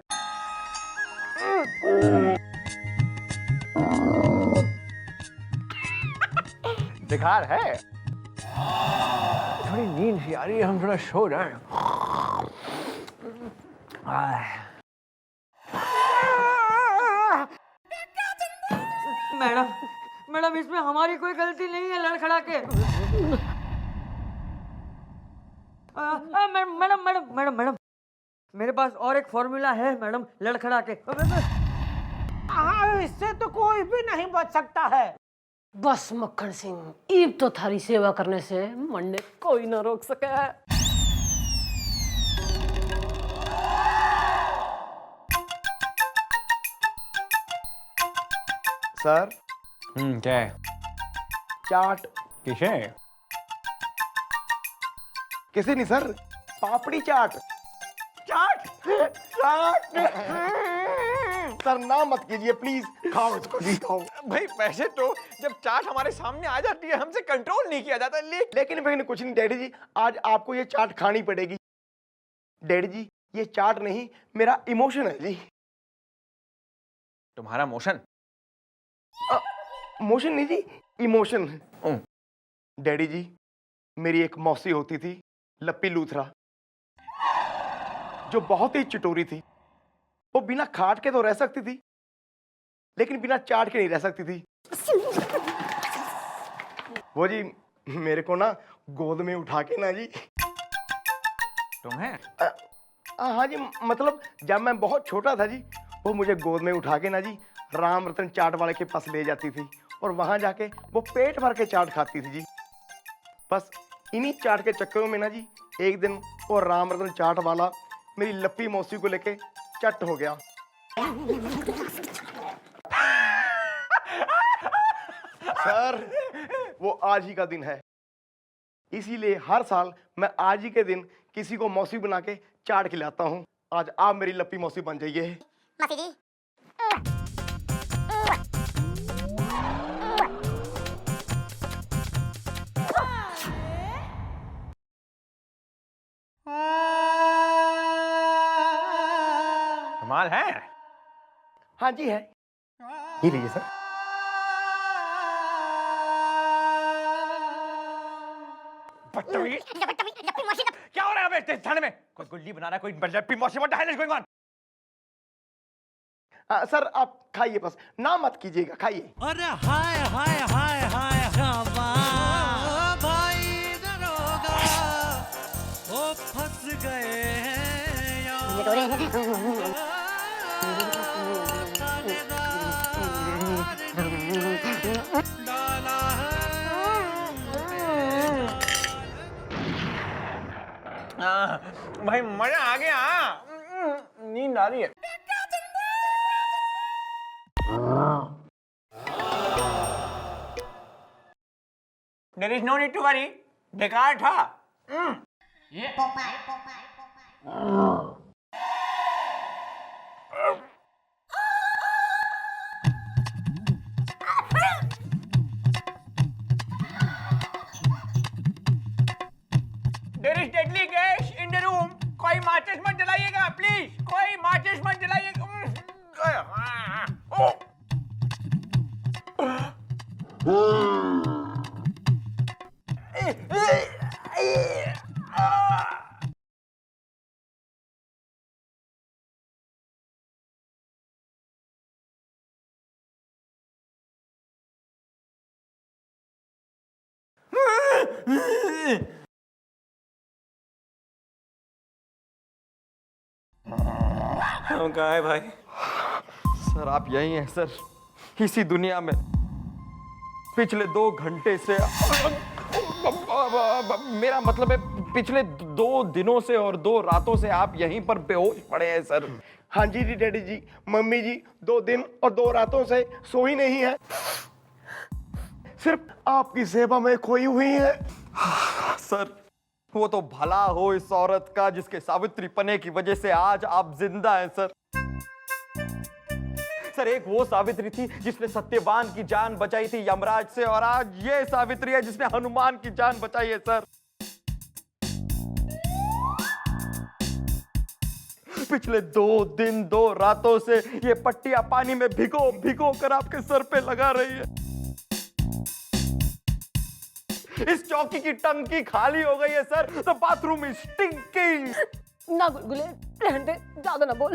दिखार है, थोड़ी नींद सी आ रही है, हम थोड़ा सो जाएं। मैडम इसमें हमारी कोई गलती नहीं है, लड़खड़ा के। मैडम मेरे पास और एक फॉर्मूला है मैडम, लड़खड़ा के। इससे तो कोई भी नहीं बच सकता है। बस मक्खन सिंह, ईब तो थारी सेवा करने से मन ने कोई ना रोक सके। सर क्या है? चाट किसे? किसी नहीं सर, पापड़ी चाट। चाट चाट सर ना मत कीजिए प्लीज, खाओ इसको जी, खाओ। भाई वैसे तो जब चाट हमारे सामने आ जाती है हमसे कंट्रोल नहीं किया जाता, लेकिन कुछ नहीं डैडी जी, आज आपको ये चाट खानी पड़ेगी। डैडी जी ये चाट नहीं, मेरा इमोशन है जी। तुम्हारा मोशन? मोशन नहीं जी, इमोशन। डैडी जी मेरी एक मौसी होती थी, लप्पी लूथरा, जो बहुत ही चटोरी थी। वो बिना खाट के तो रह सकती थी, लेकिन बिना चाट के नहीं रह सकती थी। वो जी मेरे को ना गोद में उठा के ना जी। तुम्हें? हाँ जी, मतलब जब मैं बहुत छोटा था जी, वो मुझे गोद में उठा के ना जी राम रतन चाट वाले के पास ले जाती थी और वहां जाके वो पेट भर के चाट खाती थी जी। बस इन्हीं चाट के चक्करों में ना जी एक दिन और रामरतन चाट वाला मेरी लप्पी मौसी को लेके चट हो गया। सर वो आज ही का दिन है, इसीलिए हर साल मैं आज ही के दिन किसी को मौसी बना के चाट खिलाता हूँ। आज आप मेरी लप्पी मौसी बन जाइए। मौसी जी। कमाल है। हाँ जी है, ये लीजिए सर। क्या हो रहा है अबे ठंड में? कोई गुल्ली बना रहा है, कोई लप्पी मौसी, what the hell is going on? Sir आप खाइए, बस ना मत कीजिएगा, खाइए। अरे हाय हाय हाय हाय भाई दरोगा, ओ फंस गए हैं यार। डाला भाई मजा आ गया। नींद आ रही है। There is no need to worry. बेकार था। There is deadly gas in the room. कोई माचिस मत जलाइएगा प्लीज, कोई माचिस मत जलाइएगा। हम कहाँ है भाई? सर आप यही हैं सर, इसी दुनिया में। पिछले 2 घंटे से मेरा मतलब है पिछले 2 दिनों से और 2 रातों से आप यहीं पर बेहोश पड़े हैं सर। हाँ जी डैडी जी, मम्मी जी 2 दिन और 2 रातों से सोई नहीं है, सिर्फ आपकी सेवा में खोई हुई है। सर वो तो भला हो इस औरत का जिसके सावित्री पने की वजह से आज आप जिंदा हैं सर। सर एक वो सावित्री थी जिसने सत्यवान की जान बचाई थी यमराज से, और आज ये सावित्री है जिसने हनुमान की जान बचाई है सर। पिछले 2 दिन 2 रातों से ये पट्टियां पानी में भिगो भिगो कर आपके सर पे लगा रही है। इस चौकी की टंकी खाली हो गई है sir. The bathroom is stinking. ना गुलगुले, रहने दे, ज्यादा ना बोल।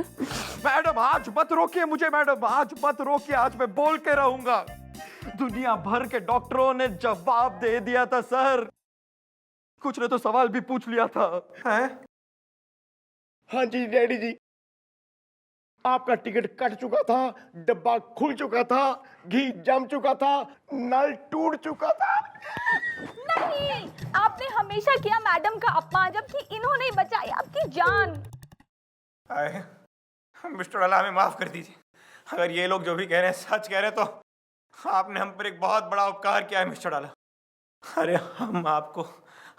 मैडम आज मत रोकिए मुझे, मैडम आज मत रोकिए, आज मैं बोल के रहूंगा। दुनिया भर के डॉक्टरों ने जवाब दे दिया था सर, कुछ ने तो सवाल भी पूछ लिया था। हैं? हाँ जी डैडी जी, आपका टिकट कट चुका था, डब्बा खुल चुका था, घी जम चुका था, नल टूट चुका था। नहीं, आपने हमेशा किया मैडम का अपमान, जबकि इन्होंने बचाई आपकी जान। मिस्टर अला हमें माफ कर दीजिए। अगर ये लोग जो भी कह रहे हैं सच कह रहे हैं तो आपने हम पर एक बहुत बड़ा उपकार किया है मिस्टर अला। अरे हम आपको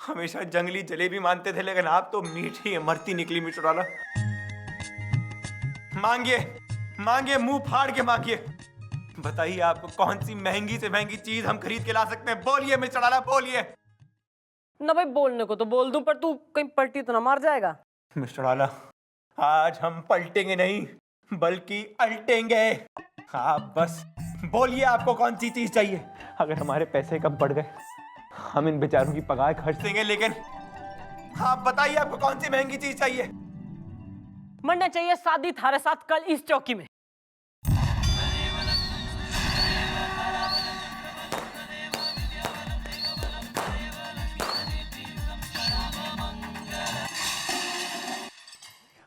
हमेशा जंगली जलेबी मानते थे, लेकिन आप तो मीठी इमरती निकली मिस्टर अला। मांगिए मांगिए, मुंह फाड़ के मांगिए। बताइए आपको कौन सी महंगी से महंगी चीज हम खरीद के ला सकते हैं? बोलिए मिस्टर अला, बोलिए। ना भाई बोलने को तो बोल दूं, पर तू कहीं पलटी तो ना मार जाएगा। मिस्टर आला आज हम पलटेंगे नहीं बल्कि अल्टेंगे। आप बस बोलिए आपको कौन सी चीज चाहिए। अगर हमारे पैसे कम पड़ गए हम इन बेचारों की पगार खर्च देंगे, लेकिन आप बताइए आपको कौन सी महंगी चीज चाहिए। मरना चाहिए शादी थारे साथ कल इस चौकी में।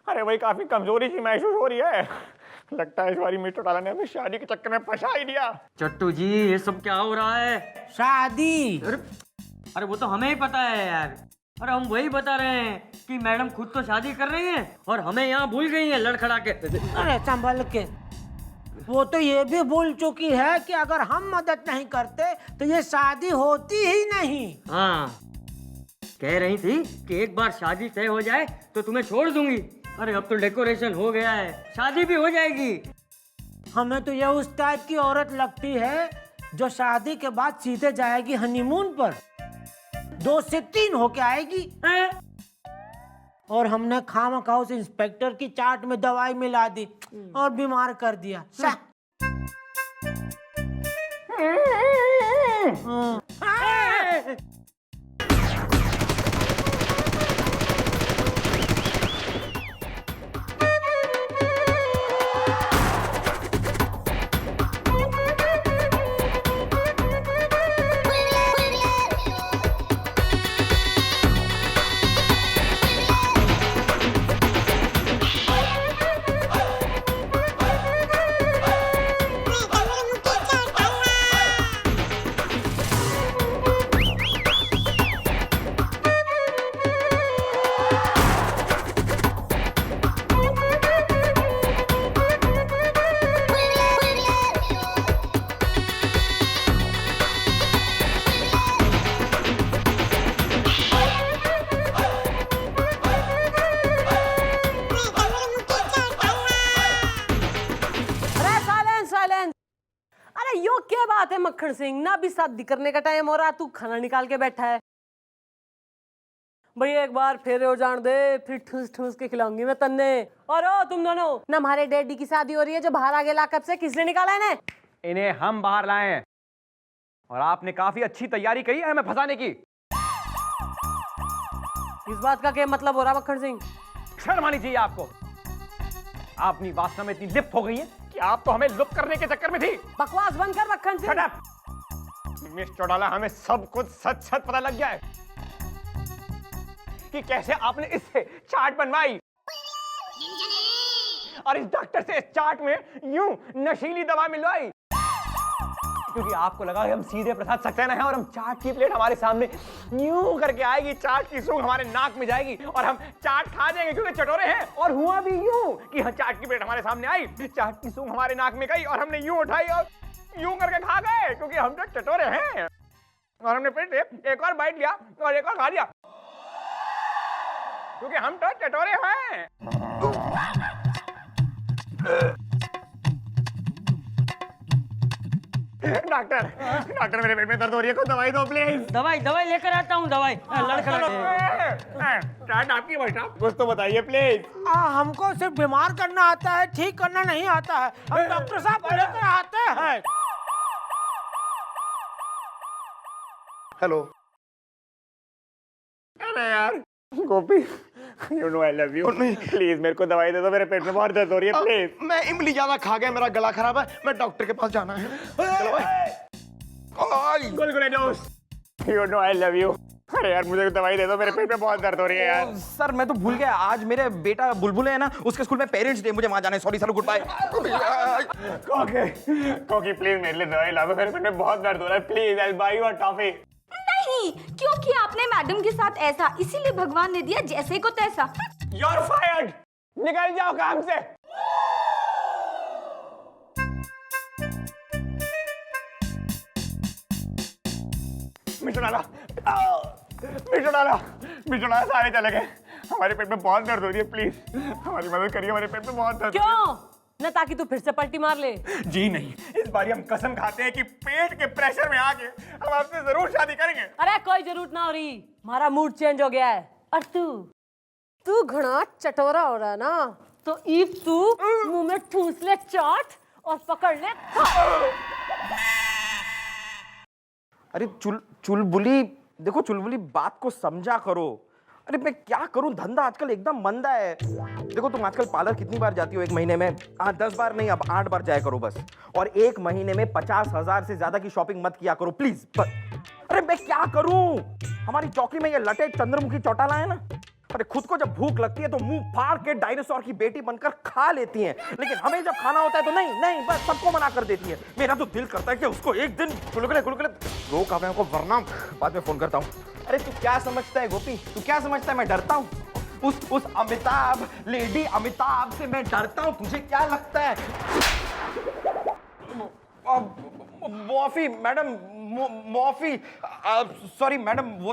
अरे भाई काफी कमजोरी सी महसूस हो रही है। लगता है इस बारी मिस्टर टाला ने हमें शादी के चक्कर में फंसा ही दिया। चट्टू जी ये सब क्या हो रहा है? शादी। अरे वो तो हमें ही पता है यार। और हम वही बता रहे हैं कि मैडम खुद तो शादी कर रही हैं और हमें यहाँ भूल गई हैं लड़खड़ा के। अरे संभल के, वो तो ये भी भूल चुकी है कि अगर हम मदद नहीं करते तो ये शादी होती ही नहीं। हाँ, कह रही थी कि एक बार शादी तय हो जाए तो तुम्हें छोड़ दूंगी। अरे अब तो डेकोरेशन हो गया है, शादी भी हो जाएगी। हमें तो ये उस टाइप की औरत लगती है जो शादी के बाद सीधे जाएगी हनीमून पर, 2 से 3 होके आएगी। और हमने खामखा उस इंस्पेक्टर की चाट में दवाई मिला दी और बीमार कर दिया। क्या बात है मक्खन सिंह, ना भी शादी करने का टाइम हो रहा, तू खाना निकाल के बैठा है। भाई एक बार फेरे हो जान दे, फिर ठूस ठूस के खिलाऊंगी मैं तन्ने। और ओ तुम दोनों, ना हमारे डैडी की शादी हो रही है जो बाहर आ गए लाकअप से, किसने निकाला इन्हें? इन्हें हम बाहर लाए हैं और आपने काफी अच्छी तैयारी की है हमें फंसाने की। इस बात का क्या मतलब हो रहा मक्खन सिंह? शर्म आनी चाहिए आपको। आप अपनी वासना में इतनी लिप्त हो गई हैं कि आप तो हमें लुप्त करने के चक्कर में थी। बकवास बंद कर मक्खन Singh. Shut up. Miss Chautala, हमें सब कुछ सच सच पता लग गया है कि कैसे आपने इससे चार्ट बनवाई और इस डॉक्टर से इस चार्ट में यूं नशीली दवा मिलवाई, क्योंकि आपको लगा कि हम सीधे प्रसाद सक्सेना हैं और हम चाट की प्लेट हमारे सामने यूं करके आएगी, चाट की सूंघ हमारे नाक में जाएगी और हम चाट खा जाएंगे क्योंकि चटोरे हैं। और हुआ भी यूं कि चाट की प्लेट हमारे सामने आई, चाट की सूंघ हमारे नाक में गई और हमने यूं उठाई और यूं करके खा गए क्योंकि हम तो चटोरे हैं। और हमने फिर एक और बाइट लिया और एक और खा लिया क्योंकि हम तो चटोरे हैं। डॉक्टर, डॉक्टर मेरे पेट में दर्द हो रही है, कोई दवाई दो प्लीज। दवाई दवाई लेकर आता हूँ, दवाई चाट आपकी बेटा, कुछ तो बताइए प्लीज। हमको सिर्फ बीमार करना आता है, ठीक करना नहीं आता है। हम डॉक्टर साहब को लेकर आते हैं। हेलो। अरे यार गोपी, you know I love you. Please मेरे को दवाई दे दो, मेरे पेट में बहुत दर्द हो रही है प्लीज। मैं इमली ज्यादा खा गया, मेरा गला खराब है, मैं डॉक्टर के पास जाना है। चलो भाई। गुलगुले दोस्त, you know I love you. अरे यार मुझे दवाई दे दो, मेरे पेट में बहुत दर्द हो रही है यार। सर मैं तो भूल गया, आज मेरे बेटा बुलबुल है ना, उसके स्कूल में पेरेंट्स डे, मुझे वहां जाना है। Sorry sir, good bye. Koki please मेरे लिए दवाई ला दो, मेरे पेट में बहुत दर्द हो रहा है, please I buy you a toffee. नहीं, क्योंकि आपने मैडम के साथ ऐसा, इसीलिए भगवान ने दिया जैसे को तैसा। You're fired. निकल जाओ काम से। मिठुनाला सारे चले गए, हमारे पेट में बहुत दर्द हो रही है, प्लीज हमारी मदद करिए, हमारे पेट में बहुत दर्द। क्यों न, ताकि तू फिर से पलटी मार ले? जी नहीं, इस बार हम कसम खाते हैं कि पेट के प्रेशर में आके हम आपसे जरूर शादी करेंगे। अरे कोई जरूरत ना हो रही, हमारा मूड चेंज हो गया है। और तू घना चटोरा हो रहा ना, तो ईब तू मुंह में ठूस ले चाट और पकड़ ले। अरे चुलबुली, देखो चुलबुली, बात को समझा करो। अरे मैं क्या करूं, धंधा आजकल एकदम मंदा है। देखो तुम आजकल पार्लर कितनी बार जाती हो एक महीने में? 10 बार नहीं, अब 8 बार जाया करो बस। और एक महीने में 50,000 से ज्यादा की शॉपिंग मत किया करो प्लीज। अरे मैं क्या करूं, हमारी चौकी में ये लटे चंद्रमुखी चौटाला है ना, अरे खुद को जब भूख लगती है तो मुंह फाड़ के डायनासोर की बेटी बनकर खा लेती हैं, लेकिन हमें जब खाना होता है तो नहीं, बस सबको मना कर देती है। मेरा तो दिल करता है कि उसको एक दिन गुलगुले रोक, मैं आपको वरना बाद में फोन करता हूँ। अरे तू क्या समझता है गोपी, तू क्या समझता है मैं डरता हूँ? उस अमिताभ, लेडी अमिताभ से मैं डरता हूँ, तुझे क्या लगता है? माफी मैडम, माफी, सॉरी मैडम, वो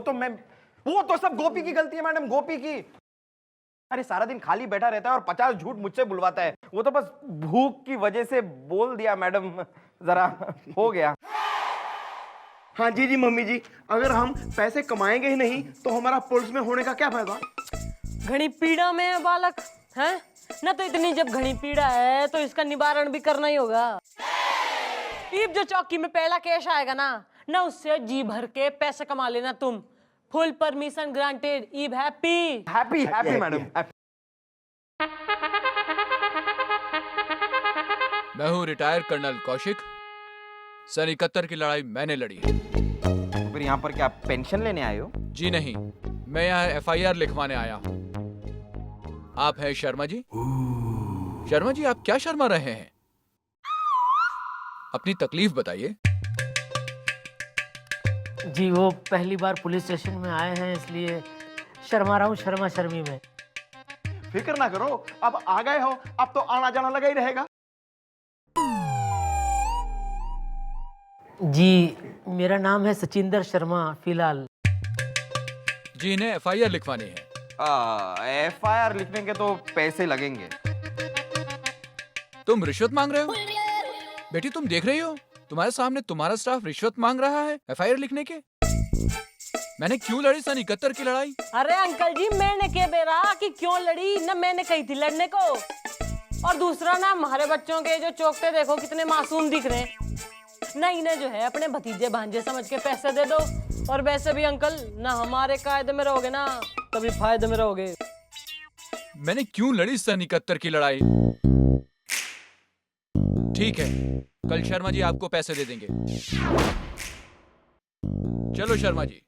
तो सब गोपी की गलती है मैडम, गोपी की। अरे सारा दिन खाली बैठा रहता है और 50 झूठ मुझसे बुलवाता है, वो तो बस भूख की वजह से बोल दिया मैडम, जरा हो गया। हाँ जी मम्मी जी, अगर हम पैसे कमाएंगे ही नहीं तो हमारा पुलिस में होने का क्या फायदा? घनी पीड़ा में है बालक, है ना? तो इतनी जब घनी पीड़ा है तो इसका निवारण भी करना ही होगा। ईब जो चौकी में पहला कैश आएगा ना उससे जी भर के पैसे कमा लेना तुम। Full permission granted. ईब हैप्पी हैप्पी हैप्पी मैडम। मैं हूँ रिटायर्ड कर्नल कौशिक। सन 71 की लड़ाई मैंने लड़ी है। फिर यहाँ पर क्या पेंशन लेने आए हो? जी नहीं, मैं यहाँ FIR लिखवाने आया हूँ। आप हैं शर्मा जी? शर्मा जी आप क्या शर्मा रहे हैं? अपनी तकलीफ बताइए। जी वो पहली बार पुलिस स्टेशन में आए हैं इसलिए शर्मा रहा हूँ, शर्मा शर्मी में। फिक्र ना करो, अब आ गए हो, अब तो आना जाना लगा ही रहेगा। जी मेरा नाम है सचिंदर शर्मा फिलहाल। जी इन्हें FIR लिखवानी है। FIR लिखने के तो पैसे लगेंगे। तुम रिश्वत मांग रहे हो? बेटी तुम देख रही हो तुम्हारे सामने तुम्हारा स्टाफ रिश्वत मांग रहा है FIR लिखने के। मैंने क्यों लड़ी सन 71 की लड़ाई? अरे अंकल जी मैंने क्या बेरा कि क्यों लड़ी ना, मैंने कही थी लड़ने को। और दूसरा ना हमारे बच्चों के जो चौकते देखो कितने मासूम दिख रहे हैं ना, इन्हें जो है अपने भतीजे भांजे समझ के पैसे दे दो। और वैसे भी अंकल ना हमारे कायदे में रहोगे ना तभी फायदे में रहोगे। मैंने क्यों लड़ी सन 71 की लड़ाई? ठीक है कल शर्मा जी आपको पैसे दे देंगे। चलो शर्मा जी।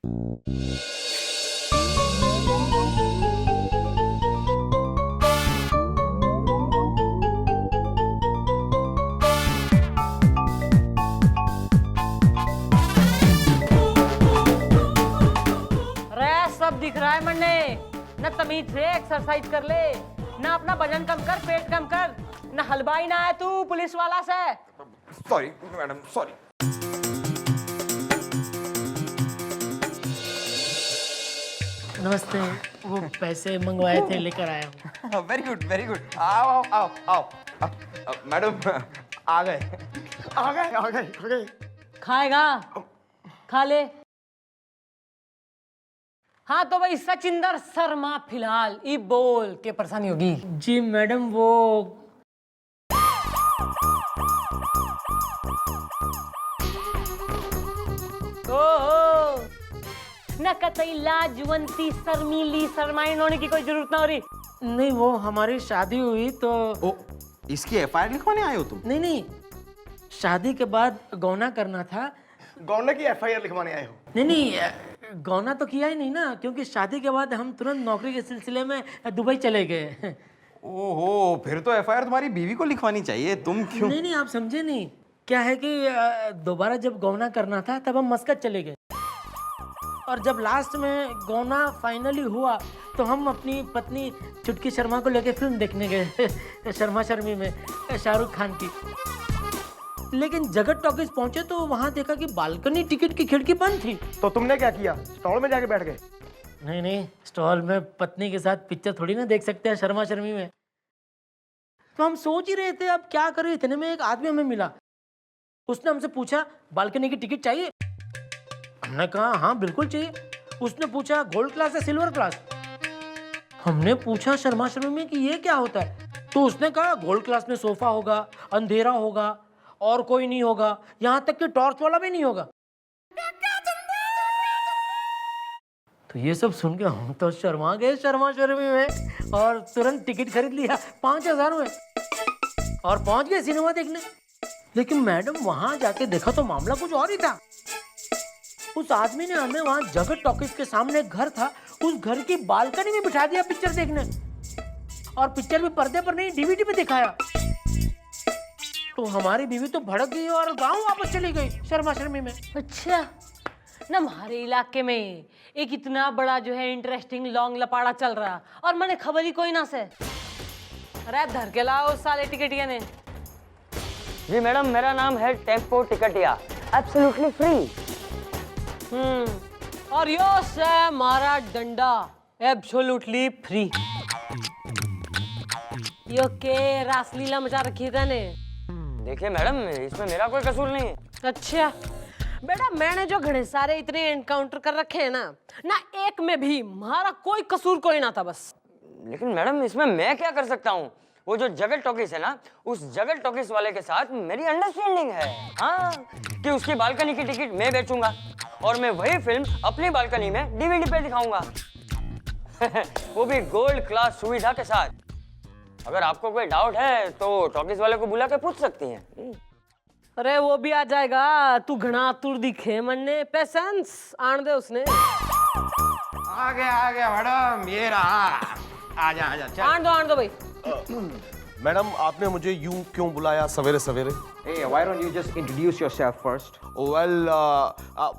सब दिख रहा है मन्ने, न तमीज से एक्सरसाइज कर ले, ना अपना वजन कम कर, पेट कम कर, ना हलवाई ना है तू पुलिस वाला से। Sorry madam, sorry. नमस्ते, वो पैसे मंगवाए थे लेकर आया हूँ। Very good very good. आओ आओ आओ मैडम, आ गए। खाएगा? खा ले। हाँ तो भाई सचिंदर शर्मा फिलहाल ई बोल के परेशानी होगी। जी मैडम वो ओहो न कतई लाजवंती शर्मीली शर्माइन होने की कोई जरूरत ना हो रही। नहीं, वो हमारी शादी हुई तो। ओ, इसकी FIR लिखवाने आए हो तुम? नहीं, शादी के बाद गौना करना था। गौना की FIR लिखवाने आए हो? नहीं, गौना तो किया ही नहीं ना, क्योंकि शादी के बाद हम तुरंत नौकरी के सिलसिले में दुबई चले गए। ओहो, फिर तो FIR तुम्हारी बीवी को लिखवानी चाहिए, तुम क्यों? नहीं, आप समझे नहीं। क्या है कि दोबारा जब गौना करना था तब हम मस्कत चले गए, और जब लास्ट में गौना फाइनली हुआ तो हम अपनी पत्नी चुटकी शर्मा को लेकर फिल्म देखने गए शर्मा शर्मी में, शाहरुख खान की। लेकिन जगत टॉकीज पहुंचे तो वहां देखा कि बालकनी टिकट की खिड़की बंद थी। तो तुमने क्या किया, स्टॉल में जाके बैठ गए? नहीं, स्टॉल में पत्नी के साथ पिक्चर थोड़ी ना देख सकते हैं शर्मा शर्मी में। तो हम सोच ही रहे थे अब क्या करें, इतने में एक आदमी हमें मिला। उसने हमसे पूछा बालकनी की टिकट चाहिए? हमने कहा हाँ बिल्कुल चाहिए। उसने पूछा गोल्ड क्लास या सिल्वर क्लास? हमने पूछा शर्मा शर्मी में कि ये क्या होता है? तो उसने कहा गोल्ड क्लास में सोफा होगा, अंधेरा होगा और कोई नहीं होगा, यहाँ तक कि टॉर्च वाला भी नहीं होगा। तो ये सब सुन के हम तो शर्मा गए शर्मा शर्मी में, और तुरंत टिकट खरीद लिया 5000 में और पहुंच गए सिनेमा देखने। लेकिन मैडम वहां जाके देखा तो मामला कुछ और ही था। उस आदमी ने हमें वहां जगत टॉकीज के सामने एक घर था, उस घर की बालकनी में बिठा दिया पिक्चर देखने, और पिक्चर भी पर्दे पर नहीं DVD पे दिखाया। तो हमारी बीवी तो भड़क गई और गांव वापस चली गई शर्मा शर्मी में। अच्छा, ना हमारे इलाके में एक इतना बड़ा जो है इंटरेस्टिंग लॉन्ग लपाड़ा चल रहा और मैंने खबर ही कोई ना से। अरे धर के लाओ साले टिकटिया ने। जी मैडम, मेरा नाम है टेम्पो टिकटिया, एब्सोल्युटली फ्री। और यो से हमारा डंडा एब्सोल्युटली फ्री। यो के रासलीला मचा रखी है तने। देखिए मैडम, इसमें मेरा कोई कसूर नहीं है। अच्छा बेटा, मैंने जो घने सारे इतने एनकाउंटर कर रखे हैं ना एक में भी हमारा कोई कसूर कोई ना था बस। लेकिन मैडम, इसमें मैं क्या कर सकता हूँ? वो जो जगत टॉकीज है ना, उस जगत टॉकीज वाले के साथ मेरी अंडरस्टैंडिंग है, हाँ, कि उसकी बालकनी की टिकट मैं बेचूंगा और मैं वही फिल्म अपनी बालकनी में डीवीडी पे दिखाऊंगा। वो भी गोल्ड क्लास सुविधा के साथ। अगर आपको कोई डाउट है तो टॉकीज वाले को बुला के पूछ सकती हैं। अरे वो भी आ जाएगा, तू घना तुर दिखे मन्ने, पेशेंस आन दे उसने। आ गया मैडम, ये रहा। आजा चल। आन दो भाई। मैडम, आपने मुझे यूं क्यों बुलाया सवेरे सवेरे? Hey, why don't you just introduce yourself first? Well,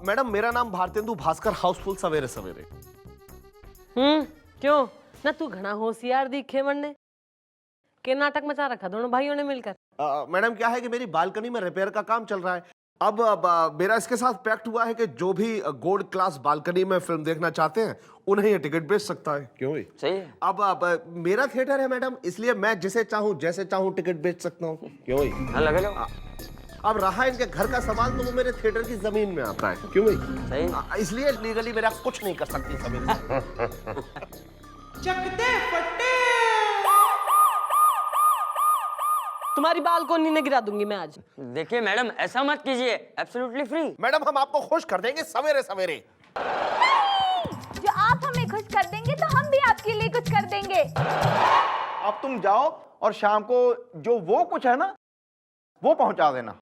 madam, मेरा नाम भारतेंदु भास्कर हाउसफुल सवेरे सवेरे। क्यों ना तू घना होशियार दिखे मन्ने के नाटक मचा रखा दोनों भाइयों ने मिलकर। मैडम, क्या है कि मेरी बालकनी में रिपेयर का काम चल रहा है। अब मेरा इसके साथ पैक्ट हुआ है कि जो भी गोल्ड क्लास बालकनी में फिल्म देखना चाहते हैं उन्हें ये टिकट बेच सकता है। क्यों भाई? सही है। अब मेरा थिएटर है मैडम, इसलिए मैं जिसे चाहूँ जैसे चाहूँ टिकट बेच सकता हूँ। क्यों भाई? हाँ, लगे लो। अब रहा इनके घर का सामान तो वो मेरे थिएटर की जमीन में आता है। क्यों भाई? सही। इसलिए लीगली मेरा कुछ नहीं कर सकती सवेरे। तुम्हारी बालकोनी ने गिरा दूंगी मैं आज। देखिए मैडम, ऐसा मत कीजिए, एब्सोल्युटली फ्री। मैडम, हम आपको खुश कर देंगे सवेरे सवेरे। जो आप हमें खुश कर देंगे तो हम भी आपके लिए कुछ कर देंगे। अब तुम जाओ और शाम को जो वो कुछ है ना वो पहुंचा देना।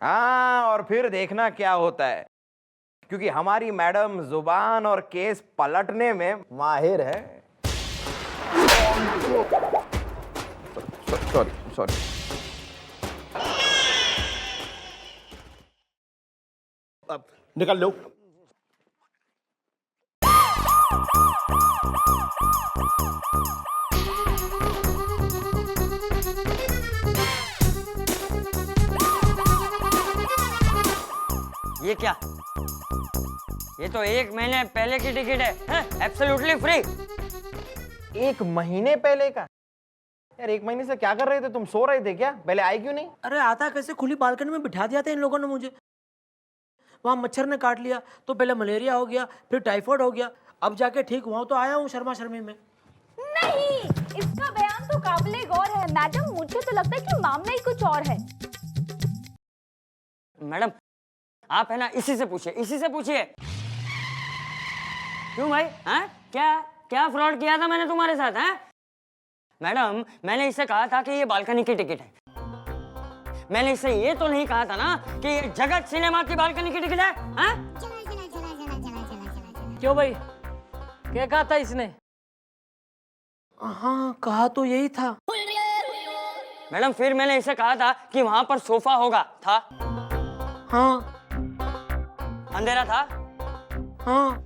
हाँ, और फिर देखना क्या होता है, क्योंकि हमारी मैडम जुबान और केस पलटने में माहिर है। सॉरी। अब निकल लो। ये क्या? ये तो 1 महीने पहले की टिकट है, एब्सोल्युटली फ्री। 1 महीने पहले का? यार 1 महीने से क्या कर रहे थे तुम? सो रहे थे क्या? पहले आए क्यों नहीं? अरे आता कैसे, खुली बालकनी में बिठा दिया था इन लोगों ने मुझे। वहां मच्छर ने काट लिया तो पहले मलेरिया हो गया, फिर टाइफाइड हो गया, अब जाके ठीक हुआ तो आया हूँ शर्मा शर्मी में। नहीं, इसका बयान तो काबिले गौर है मैडम। मुझे तो लगता है कि मामला ही कुछ और है। मैडम, आप है ना इसी से पूछिए। क्यों भाई? हाँ, क्या फ्रॉड किया था मैंने तुम्हारे साथ? हाँ मैडम, मैंने इससे कहा था कि ये बालकनी की टिकट है। मैंने इससे ये तो नहीं कहा था ना कि ये जगत सिनेमा की बालकनी की टिकट है। हाँ? क्यों भाई, क्या कहा था इसने? हाँ, कहा तो यही था। मैडम, फिर मैंने इसे कहा था कि वहां पर सोफा होगा, था? हाँ। अंधेरा था? हाँ।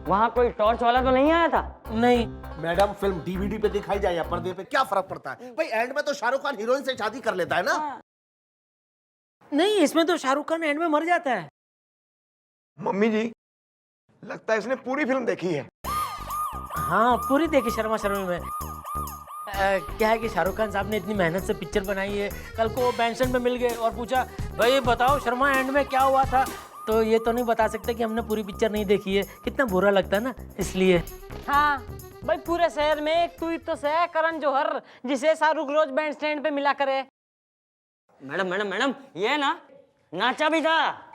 वहां कोई टॉर्च वाला तो नहीं आया था? नहीं। मैडम, फिल्म डीवीडी पे दिखाई जाए या पर्दे पे, क्या फर्क पड़ता है भाई? एंड में तो शाहरुख खान हीरोइन से शादी कर लेता है ना। नहीं, इसमें तो शाहरुख खान एंड में मर जाता है। मम्मी जी, लगता है इसने पूरी फिल्म देखी है। हाँ, पूरी देखी शर्मा शर्मी में। क्या है कि शाहरुख खान साहब ने इतनी मेहनत से पिक्चर बनाई है, कल को बेंसन में मिल गए और पूछा भाई बताओ शर्मा एंड में क्या हुआ था, तो ये तो नहीं बता सकते कि हमने पूरी पिक्चर नहीं देखी है। कितना बुरा लगता है ना, इसलिए। हाँ भाई, पूरे शहर में एक तू तो है करण जौहर, जिसे शाहरुख रोज बैंड स्टैंड पे मिला करे। मैडम, ये ना नाचा भी था।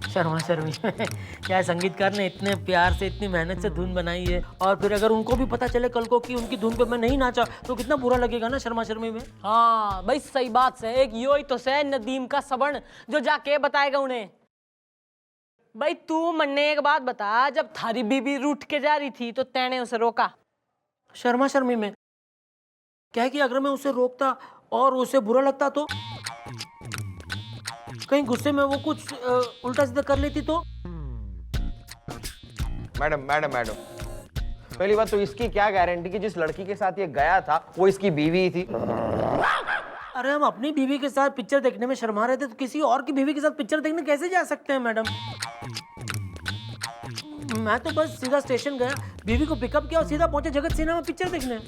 शर्मा शर्मी क्या संगीतकार ने इतने प्यार से इतनी मेहनत से धुन बनाई है, और फिर अगर उनको भी पता चले कल को कि उनकी धुन पे मैं नहीं नाचा तो कितना बुरा लगेगा ना शर्मा शर्मी में। हाँ भाई, सही बात से। एक यो ही तो से नदीम का सबन जो जाके बताएगा उन्हें। भाई तू मन्ने एक बात बता, जब थारी बीबी रूठ के जा रही थी तो तैने उसे रोका? शर्मा शर्मी में क्या है कि अगर मैं उसे रोकता और उसे बुरा लगता तो कहीं गुस्से में वो कुछ उल्टा सीधा कर लेती तो? मैडम मैडम मैडम, पहली बात तो इसकी क्या गारंटी कि जिस लड़की के साथ ये गया था वो इसकी बीवी थी। अरे हम अपनी बीवी के साथ पिक्चर देखने में शर्मा रहे थे तो किसी और की बीवी के साथ पिक्चर देखने कैसे जा सकते हैं मैडम? मैं तो बस सीधा स्टेशन गया, बीवी को पिकअप किया और सीधा पहुंचे जगत सिनेमा पिक्चर देखने।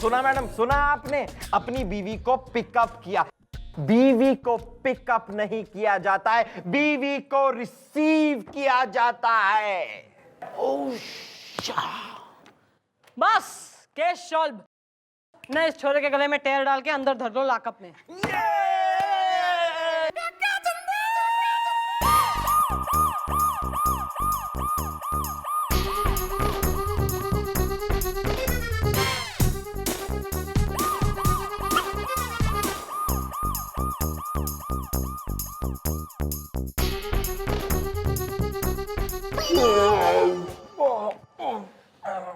सुना मैडम, सुना आपने? अपनी बीवी को पिकअप किया। बीवी को पिकअप नहीं किया जाता है, बीवी को रिसीव किया जाता है। ओह बस केस सॉल्व। न इस छोरे के गले में टेर डाल के अंदर धर दो लॉकअप में।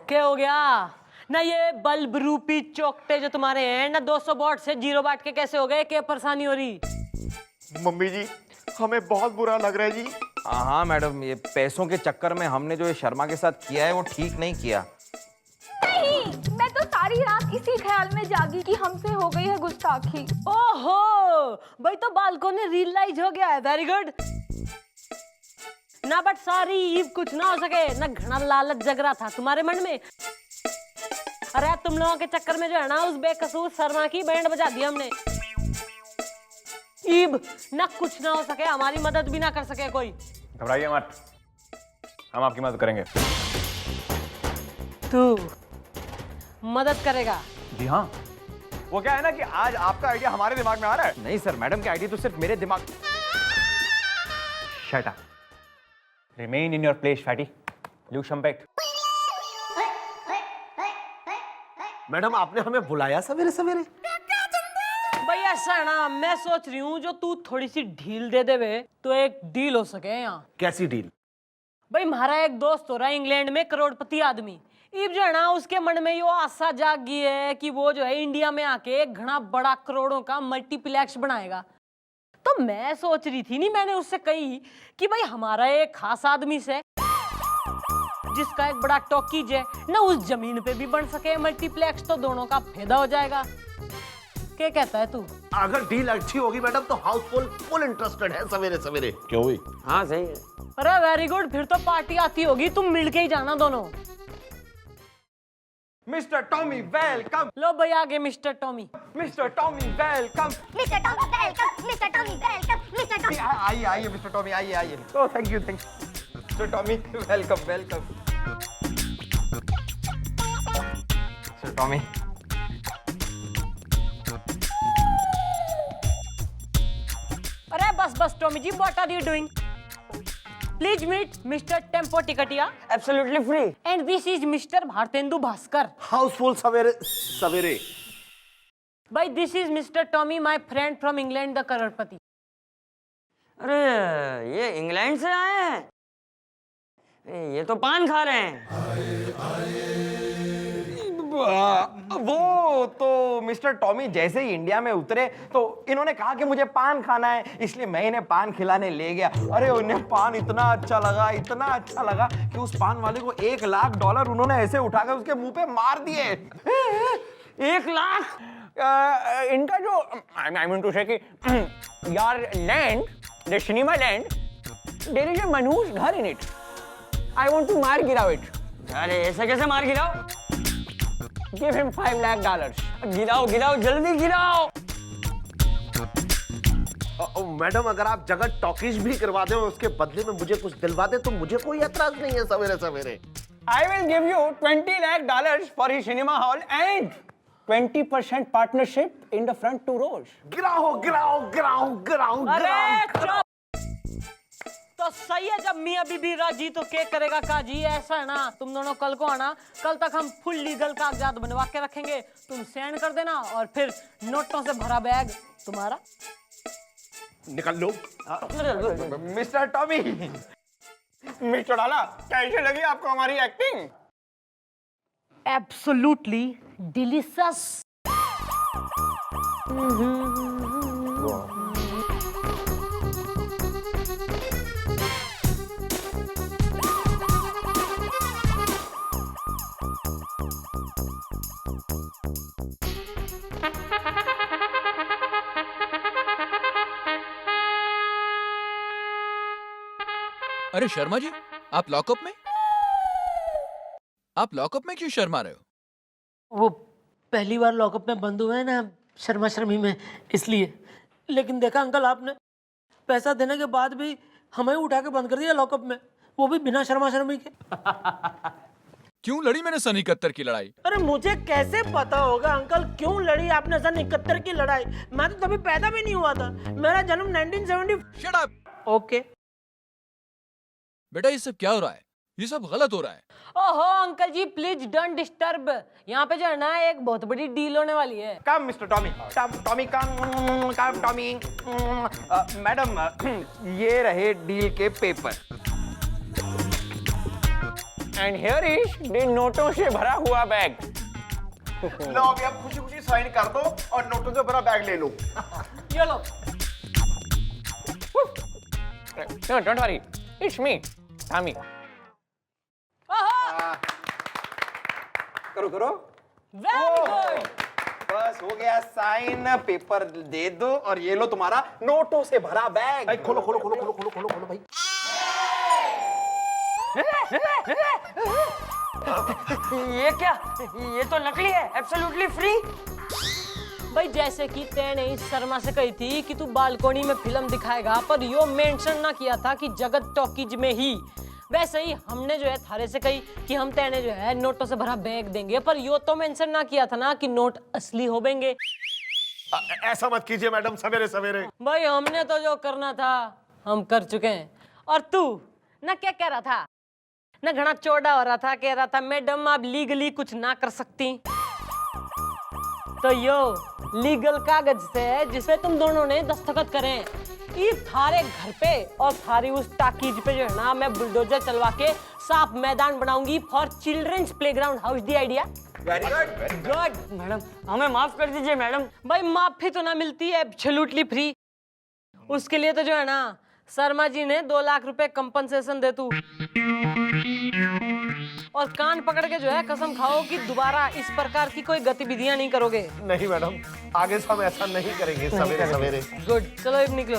क्या हो गया? ना ये बल्ब रूपी चौकटे जो तुम्हारे हैं ना 200 वॉट से 0 वाट के कैसे हो गए? क्या परेशानी हो रही? मम्मी जी हमें बहुत बुरा लग रहा है जी। हाँ मैडम, ये पैसों के चक्कर में हमने जो ये शर्मा के साथ किया है वो ठीक नहीं किया। नहीं, मैं तो सारी रात इसी ख्याल में जागी कि हमसे हो गई है गुस्ताखी। ओहो, भाई तो बालकों ने रियलाइज हो गया है। वेरी गुड ना, बट सॉरी ईव कुछ ना हो सके ना, घना लालच जग रहा था तुम्हारे मन में। अरे तुम लोगों के चक्कर में जो है ना उस बेकसूर शर्मा की बैंड बजा दी हमने। ईब ना कुछ ना हो सके, हमारी मदद भी ना कर सके कोई। घबराइए मत, हम आपकी मदद करेंगे। तू मदद करेगा? जी हाँ। वो क्या है ना कि आज आपका आइडिया हमारे दिमाग में आ रहा है। नहीं सर, मैडम के आइडिया तो सिर्फ मेरे दिमाग। Shut up, remain in your place fatty. लू शंपेट। मैडम आपने हमें बुलाया सवेरे सवेरे? भाई ऐसा है ना, मैं सोच रही हूँ जो तू थोड़ी सी ढील दे देवे तो एक डील हो सके यहाँ। कैसी डील? भाई हमारा एक दोस्त हो रहा है इंग्लैंड में, करोड़पति आदमी। इब जो है ना उसके मन में यो आशा जाग गई है कि वो जो है इंडिया में आके एक घना बड़ा करोड़ों का मल्टीप्लेक्स बनाएगा। तो मैं सोच रही थी, नहीं मैंने उससे कही कि भाई हमारा एक खास आदमी से जिसका एक बड़ा टॉकीज है ना, उस जमीन पे भी बन सके मल्टीप्लेक्स, तो दोनों का फायदा हो जाएगा। क्या कहता है तू? अगर डील अच्छी होगी मैडम तो हाउसफुल फुल इंटरेस्टेड है सवेरे सवेरे। क्यों हुई? हाँ सही है। अरे वेरी गुड, फिर तो पार्टी आती होगी, तुम मिलके ही जाना दोनों। Mister Tommy welcome. लो भाई आगे mister Tommy. Mister Tommy welcome. Mister Tommy welcome, mister Tommy welcome, mister Tommy. आइए आइए मिस्टर टॉमी, आइए आइए। Oh thank you mister Tommy, welcome welcome. Mister Tommy, अरे बस बस Tommy ji, what are you doing? Please meet mister tempo Tiktiya. Absolutely free. And this is mister Bharatendu Bhaskar. Housefull सवेरे सवेरे। भाई this is mister Tommy, my friend from England, the crorepati. अरे ये England से आए हैं? ये तो पान खा रहे हैं। वो तो मिस्टर टॉमी जैसे ही इंडिया में उतरे तो इन्होंने कहा कि मुझे पान खाना है, इसलिए मैं इन्हें पान खिलाने ले गया। अरे उन्हें पान इतना अच्छा लगा, इतना अच्छा लगा कि उस पान वाले को $1 लाख उन्होंने ऐसे उठाकर उसके मुंह पे मार दिए। 1 लाख? इनका जो आई मीन टू से कि यार land, the cinema land, there is a मनहूस घर in it. I want to मार गिराओ इट। अरे ऐसे कैसे मार गिराओ? Give him $5 lakh. गिराओ गिराओ जल्दी गिराओ। मैडम अगर आप जगह टॉकीज भी करवा दें और उसके बदले में मुझे कुछ दिलवा दे तो मुझे कोई एतराज नहीं है सवेरे सवेरे। I will give you $20 lakh for his cinema hall and 20% partnership in the front 2 rows. गिराओ गिराओ गिराओ गिराओ अरे चुप! तो सही है, जब मियां बीबी राजी तो क्या करेगा काजी। ऐसा है ना, तुम दोनों कल को आना, कल तक हम फुल लीगल कागजात बनवा के रखेंगे, तुम साइन कर देना और फिर नोटों से भरा बैग तुम्हारा। निकल लो। मिस्टर टॉमी, मिस्टर डाला, कैसे लगी आपको हमारी एक्टिंग? Absolutely delicious. अरे शर्मा जी, आप लॉकअप में? आप लॉकअप में क्यों शर्मा रहे हो? वो पहली बार लॉकअप में बंद हुए हैं ना, शर्मा शर्मी में, इसलिए। लेकिन देखा अंकल आपने, पैसा देने के बाद भी हमें उठा के बंद कर दिया लॉकअप में, वो भी बिना शर्मा शर्मी के। क्यों लड़ी मैंने सन 71 की लड़ाई? अरे मुझे कैसे पता होगा अंकल क्यों लड़ी आपने सन 71 की लड़ाई? मैं तो तभी पैदा भी नहीं हुआ था, मेरा जन्म 1970। Shut up. ओके बेटा ये सब क्या हो रहा है? ये सब गलत हो रहा है। ओहो uncle ji please don't disturb. यहाँ पे जो है ना एक बहुत बड़ी डील होने वाली है। कम मिस्टर टॉमी, टॉमी कम टॉमी। मैडम ये रहे डील के paper. And here is the नोटों से भरा हुआ बैग। लो अभी आप खुशी खुशी साइन कर दो और नोटों से भरा बैग ले लो। ये लो। No, don't worry. It's me, Tommy. करो करो। Very good. बस हो गया साइन, पेपर दे दो और ये लो तुम्हारा नोटों से भरा बैग। भाई खोलो खोलो खोलो खोलो खोलो खोलो खोलो भाई। ये क्या? ये तो नकली है, एब्सोल्युटली फ्री। भाई जैसे कि तैने इस शर्मा से कही थी कि तू बालकोनी में फिल्म दिखाएगा, पर यो मेंशन ना किया था कि जगत टॉकीज में ही, वैसे ही हमने जो है थारे से कही कि हम तैने जो है नोटों से भरा बैग देंगे, पर यो तो मेंशन ना किया था ना कि नोट असली होंगे। ऐसा मत कीजिए मैडम सवेरे सवेरे। भाई हमने तो जो करना था हम कर चुके हैं। और तू ना क्या कह रहा था ना, घना चौड़ा हो रहा था, कह रहा था मैडम आप लीगली कुछ ना कर सकती। तो यो लीगल कागज से है जिसपे तुम दोनों ने दस्तखत करें। ये थारे घर पे और थारी उस टाकीज पे जो है ना मैं बुलडोजर चलवा के साफ मैदान बनाऊंगी for childrens playground. How is the idea? Very good very good. Madam हमें माफ कर दीजिए मैडम। भाई माफी तो ना मिलती है एब्सोल्युटली फ्री। उसके लिए तो जो है ना शर्मा जी ने 2 लाख रुपए कंपनसेशन दे तू, और कान पकड़ के जो है कसम खाओ कि दोबारा इस प्रकार की कोई गतिविधियां नहीं करोगे। नहीं मैडम, आगे से हम ऐसा नहीं करेंगे सवेरे सवेरे। गुड, चलो अब निकलो।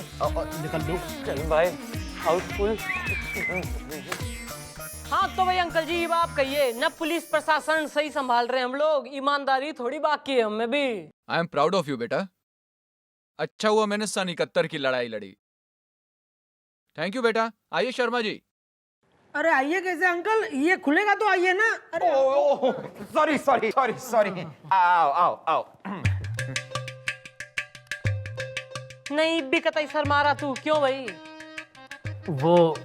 निकल लो। चल भाई, हाउसफुल। हाँ तो भाई अंकल जी आप कहिए ना, पुलिस प्रशासन सही संभाल रहे हैं हम लोग, ईमानदारी थोड़ी बाकी है हमें भी। I am proud of you बेटा। अच्छा हुआ मैंने सन 71 की लड़ाई लड़ी। थैंक यू बेटा। आइए शर्मा जी। अरे आइए कैसे अंकल, ये खुलेगा तो आइए ना। अरे सॉरी सॉरी सॉरी सॉरी। आओ आओ आओ। नहीं भी कतई सर मारा तू, क्यों भाई? वो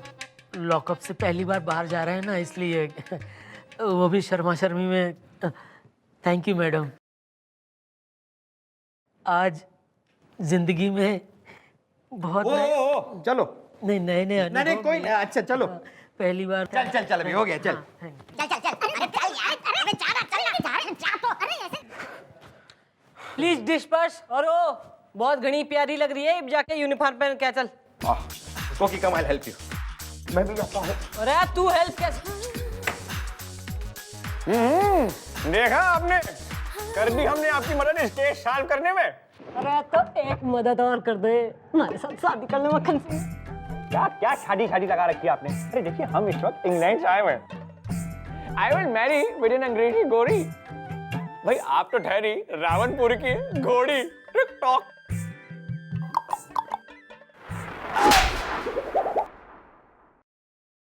लॉकअप से पहली बार बाहर जा रहे हैं ना, इसलिए। वो भी शर्मा शर्मी में। Thank you madam. आज जिंदगी में बहुत चलो। नहीं नए नए नहीं कोई नहीं, अच्छा चलो। पहली बार। चल चल चल अभी हो गया, चल। चल चल चल, अरे चल यार, अरे जा तो, अरे ऐसे। Please disperse. और वो बहुत घनी प्यारी लग रही है, अब जाके यूनिफॉर्म पहन के चल। Okay come, I help you. मैं भी आता हूँ। अरे तू हेल्प कैसे? देखा आपने, कर दी हमने आपकी मदद स्टेज शार्प करने में। अरे तो एक मदद और कर दे, हमारे साथ शादी करने मक्खन सिंह। क्या क्या शादी शादी लगा रखी है आपने? अरे देखिए हम इस वक्त इंग्लैंड से आए हुए हैं। I will marry with an अंग्रेजी गोरी। भाई आप तो ठहरी रावणपुर की घोड़ी। टॉक